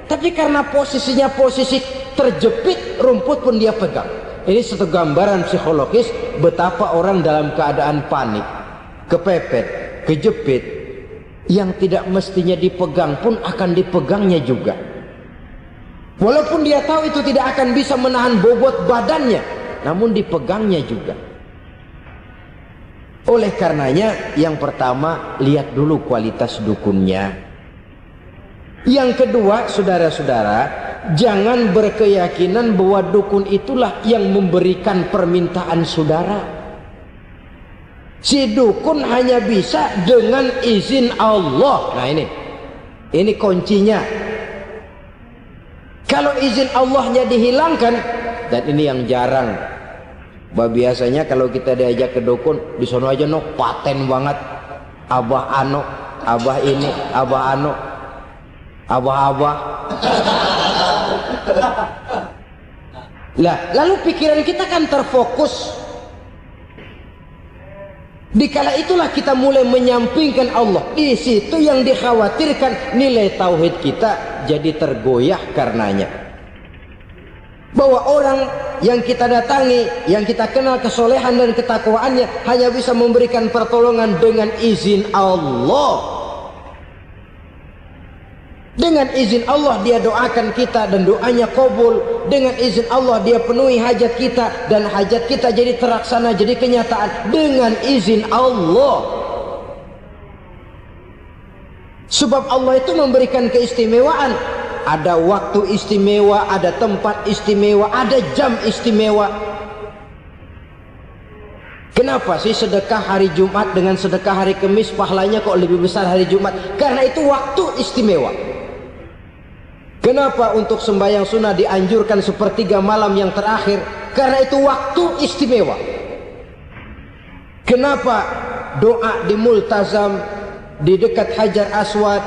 tapi karena posisinya posisi terjepit, rumput pun dia pegang. Ini satu gambaran psikologis betapa orang dalam keadaan panik, kepepet, kejepit, yang tidak mestinya dipegang pun akan dipegangnya juga. Walaupun dia tahu itu tidak akan bisa menahan bobot badannya, namun dipegangnya juga. Oleh karenanya, yang pertama, lihat dulu kualitas dukunnya. Yang kedua, saudara-saudara, jangan berkeyakinan bahwa dukun itulah yang memberikan permintaan saudara. Si dukun hanya bisa dengan izin Allah. Nah ini kuncinya. Kalau izin Allahnya dihilangkan, dan ini yang jarang. Biasanya kalau kita diajak ke dukun, di sono aja no paten banget. Abah ano, abah ini, abah ano, abah-abah. Lah, lalu pikiran kita kan terfokus. Dikala itulah kita mulai menyampingkan Allah. Di situ yang dikhawatirkan nilai tauhid kita jadi tergoyah karenanya. Bahwa orang yang kita datangi, yang kita kenal kesolehan dan ketakwaannya, hanya bisa memberikan pertolongan dengan izin Allah. Dengan izin Allah dia doakan kita dan doanya kabul. Dengan izin Allah dia penuhi hajat kita dan hajat kita jadi terlaksana, jadi kenyataan dengan izin Allah. Sebab Allah itu memberikan keistimewaan. Ada waktu istimewa, ada tempat istimewa, ada jam istimewa. Kenapa sih sedekah hari Jumat dengan sedekah hari Kamis pahalanya kok lebih besar hari Jumat? Karena itu waktu istimewa. Kenapa untuk sembahyang sunnah dianjurkan sepertiga malam yang terakhir? Karena itu waktu istimewa. Kenapa doa di Multazam, di dekat Hajar Aswad,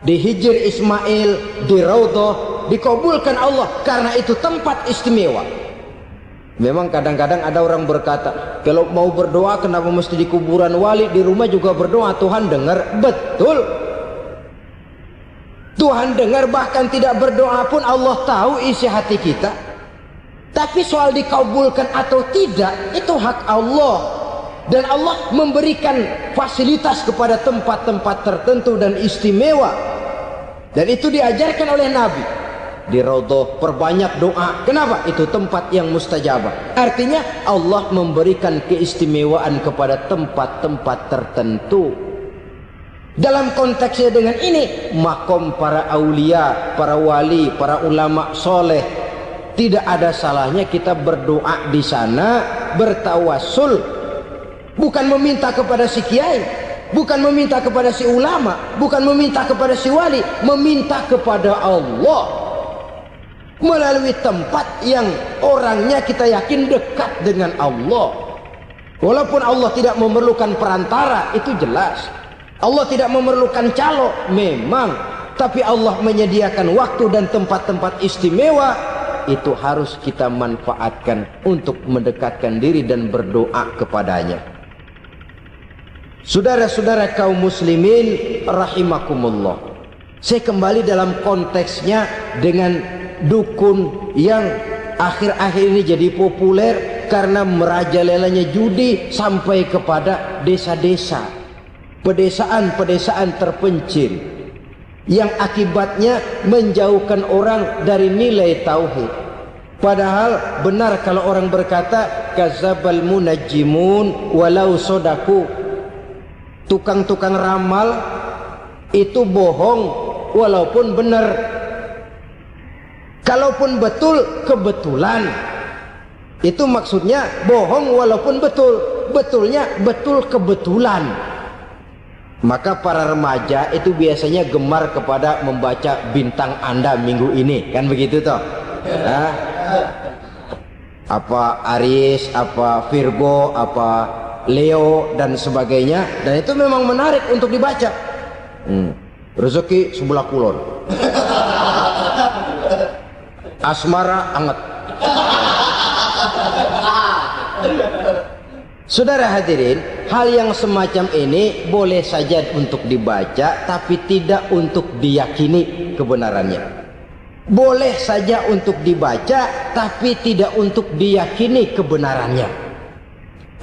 di Hijr Ismail, di Raudhah dikabulkan Allah? Karena itu tempat istimewa. Memang kadang-kadang ada orang berkata, kalau mau berdoa kenapa mesti di kuburan wali? Di rumah juga berdoa, Tuhan dengar. Betul, Tuhan dengar, bahkan tidak berdoa pun Allah tahu isi hati kita. Tapi soal dikabulkan atau tidak, itu hak Allah. Dan Allah memberikan fasilitas kepada tempat-tempat tertentu dan istimewa. Dan itu diajarkan oleh Nabi. Di Raudhah perbanyak doa. Kenapa? Itu tempat yang mustajabah. Artinya Allah memberikan keistimewaan kepada tempat-tempat tertentu. Dalam konteksnya dengan ini, makom para aulia, para wali, para ulama soleh, tidak ada salahnya kita berdoa di sana, bertawassul, bukan meminta kepada si kiai, bukan meminta kepada si ulama, bukan meminta kepada si wali, meminta kepada Allah melalui tempat yang orangnya kita yakin dekat dengan Allah. Walaupun Allah tidak memerlukan perantara, itu jelas. Allah tidak memerlukan calo, memang. Tapi Allah menyediakan waktu dan tempat-tempat istimewa. Itu harus kita manfaatkan untuk mendekatkan diri dan berdoa kepadanya. Saudara-saudara kaum muslimin rahimakumullah, saya kembali dalam konteksnya dengan dukun yang akhir-akhir ini jadi populer karena merajalelanya judi sampai kepada desa-desa, pedesaan-pedesaan terpencil, yang akibatnya menjauhkan orang dari nilai tauhid. Padahal benar kalau orang berkata kadzabal munajjimun walau sodaku, tukang-tukang ramal itu bohong walaupun benar. Kalaupun betul, kebetulan. Itu maksudnya bohong walaupun betul. Betulnya betul kebetulan. Maka para remaja itu biasanya gemar kepada membaca bintang Anda minggu ini, kan begitu toh? Nah, apa Aries, apa Virgo, apa Leo dan sebagainya. Dan itu memang menarik untuk dibaca. Rezeki sebelah kulon. Asmara anget. Saudara hadirin, hal yang semacam ini boleh saja untuk dibaca, tapi tidak untuk diyakini kebenarannya. Boleh saja untuk dibaca, tapi tidak untuk diyakini kebenarannya.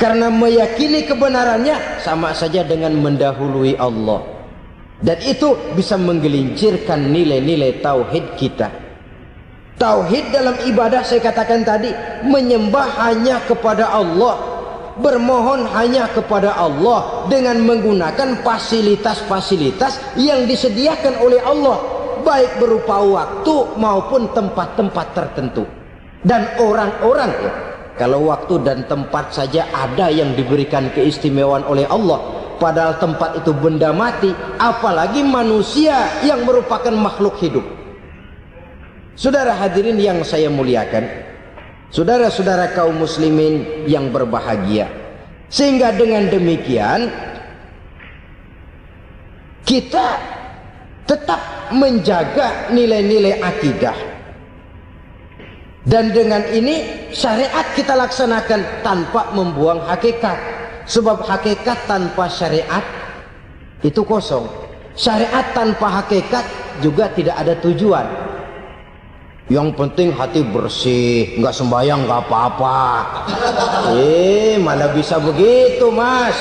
Karena meyakini kebenarannya sama saja dengan mendahului Allah. Dan itu bisa menggelincirkan nilai-nilai tauhid kita. Tauhid dalam ibadah, saya katakan tadi, menyembah hanya kepada Allah, bermohon hanya kepada Allah dengan menggunakan fasilitas-fasilitas yang disediakan oleh Allah, baik berupa waktu maupun tempat-tempat tertentu. Dan orang-orang, kalau waktu dan tempat saja ada yang diberikan keistimewaan oleh Allah, padahal tempat itu benda mati, apalagi manusia yang merupakan makhluk hidup. Saudara hadirin yang saya muliakan, saudara-saudara kaum muslimin yang berbahagia, sehingga dengan demikian kita tetap menjaga nilai-nilai akidah. Dan dengan ini syariat kita laksanakan tanpa membuang hakikat. Sebab hakikat tanpa syariat itu kosong. Syariat tanpa hakikat juga tidak ada tujuan. Yang penting hati bersih, nggak sembahyang nggak apa-apa. Mana bisa begitu, Mas?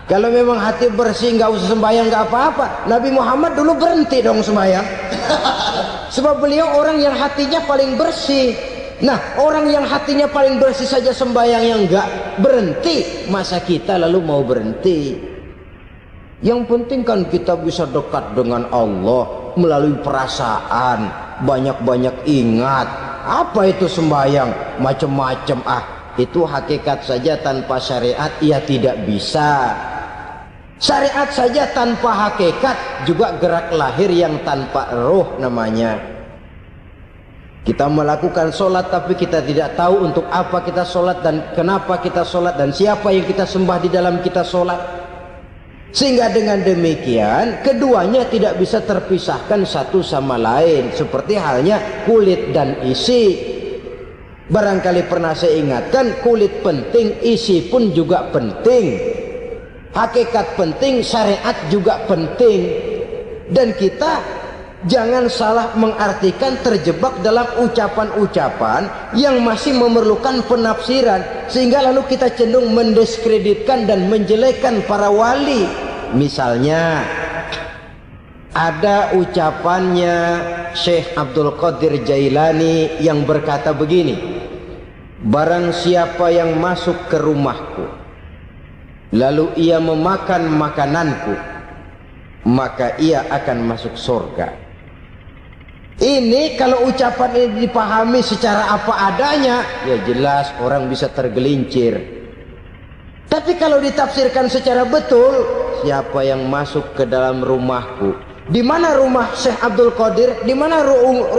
Kalau memang hati bersih nggak usah sembahyang nggak apa-apa. Nabi Muhammad dulu berhenti dong sembahyang. Sebab beliau orang yang hatinya paling bersih. Nah, orang yang hatinya paling bersih saja sembahyang yang nggak berhenti, masa kita lalu mau berhenti? Yang penting kan kita bisa dekat dengan Allah melalui perasaan, banyak-banyak ingat. Apa itu sembahyang? Macam-macam. itu hakikat saja tanpa syariat, ya tidak bisa. Syariat saja tanpa hakikat juga gerak lahir yang tanpa roh namanya. Kita melakukan sholat tapi kita tidak tahu untuk apa kita sholat dan kenapa kita sholat dan siapa yang kita sembah di dalam kita sholat. Sehingga dengan demikian keduanya tidak bisa terpisahkan satu sama lain, seperti halnya kulit dan isi. Barangkali pernah saya ingatkan, kulit penting, isi pun juga penting. Hakikat penting, syariat juga penting. Dan kita jangan salah mengartikan, terjebak dalam ucapan-ucapan yang masih memerlukan penafsiran, sehingga lalu kita cenderung mendiskreditkan dan menjelekkan para wali. Misalnya ada ucapannya Syekh Abdul Qadir Jailani yang berkata begini, barang siapa yang masuk ke rumahku lalu ia memakan makananku, maka ia akan masuk surga. Ini kalau ucapan ini dipahami secara apa adanya, ya jelas orang bisa tergelincir. Tapi kalau ditafsirkan secara betul, siapa yang masuk ke dalam rumahku? Di mana rumah Syekh Abdul Qadir? Di mana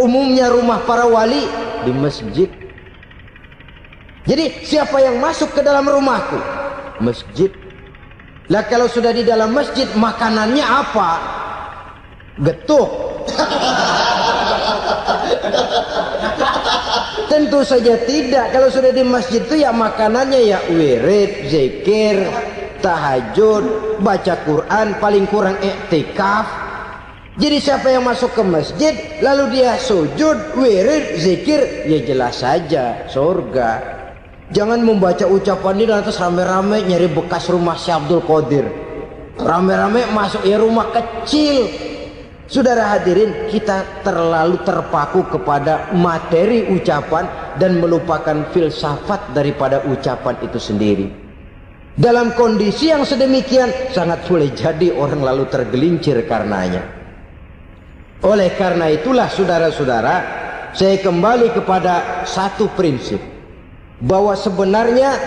umumnya rumah para wali? Di masjid. Jadi siapa yang masuk ke dalam rumahku? Masjid. Lah kalau sudah di dalam masjid, makanannya apa? Getuk. Tentu saja tidak. Kalau sudah di masjid itu ya makanannya ya wirid, zikir, tahajud, baca Quran, paling kurang iktikaf. Jadi siapa yang masuk ke masjid lalu dia sujud, wirid, zikir, ya jelas saja surga. Jangan membaca ucapan ini dan terus rame-rame nyari bekas rumah Syekh Abdul Qadir. Rame-rame masuk ya rumah kecil. Saudara hadirin, kita terlalu terpaku kepada materi ucapan dan melupakan filsafat daripada ucapan itu sendiri. Dalam kondisi yang sedemikian, sangat boleh jadi orang lalu tergelincir karenanya. Oleh karena itulah saudara-saudara, saya kembali kepada satu prinsip, bahwa sebenarnya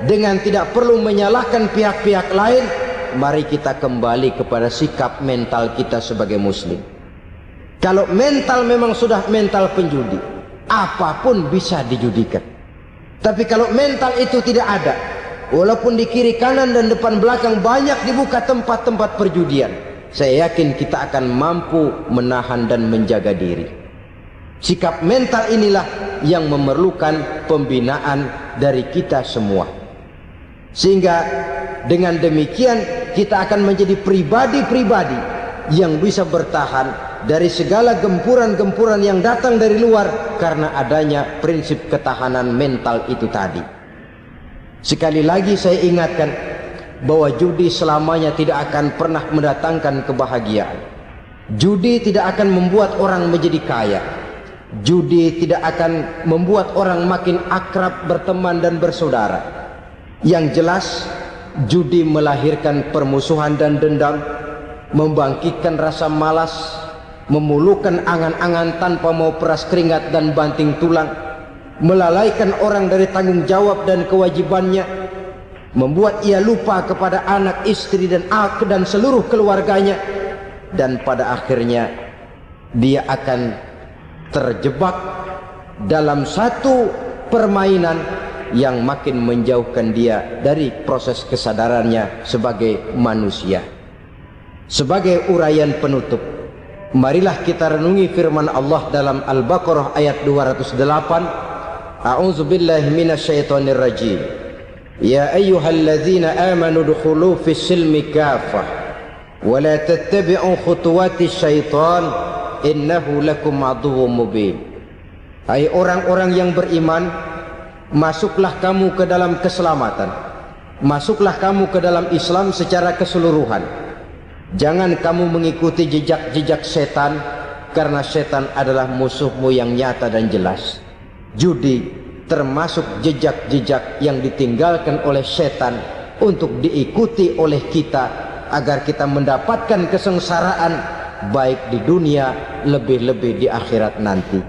dengan tidak perlu menyalahkan pihak-pihak lain, mari kita kembali kepada sikap mental kita sebagai muslim. Kalau mental memang sudah mental penjudi, apapun bisa dijudikan. Tapi kalau mental itu tidak ada, walaupun di kiri kanan dan depan belakang banyak dibuka tempat-tempat perjudian, saya yakin kita akan mampu menahan dan menjaga diri. Sikap mental inilah yang memerlukan pembinaan dari kita semua. Sehingga dengan demikian kita akan menjadi pribadi-pribadi yang bisa bertahan dari segala gempuran-gempuran yang datang dari luar karena adanya prinsip ketahanan mental itu tadi. Sekali lagi saya ingatkan bahwa judi selamanya tidak akan pernah mendatangkan kebahagiaan. Judi tidak akan membuat orang menjadi kaya. Judi tidak akan membuat orang makin akrab berteman dan bersaudara. Yang jelas, judi melahirkan permusuhan dan dendam, membangkitkan rasa malas, memulukan angan-angan tanpa mau peras keringat dan banting tulang, melalaikan orang dari tanggung jawab dan kewajibannya, membuat ia lupa kepada anak, istri dan seluruh keluarganya, dan pada akhirnya dia akan terjebak dalam satu permainan yang makin menjauhkan dia dari proses kesadarannya sebagai manusia. Sebagai uraian penutup, marilah kita renungi firman Allah dalam Al-Baqarah ayat 208. A'udzubillahi minasyaitonir rajim. Ya ayyuhalladzina amanu dukhulu fis silmi kafah wa la tattabi'u khutuwatis syaitan innahu lakum aduwwum mubin. Hai orang-orang yang beriman, masuklah kamu ke dalam keselamatan, masuklah kamu ke dalam Islam secara keseluruhan. Jangan kamu mengikuti jejak-jejak setan, karena setan adalah musuhmu yang nyata dan jelas. Judi termasuk jejak-jejak yang ditinggalkan oleh setan untuk diikuti oleh kita agar kita mendapatkan kesengsaraan baik di dunia, lebih-lebih di akhirat nanti.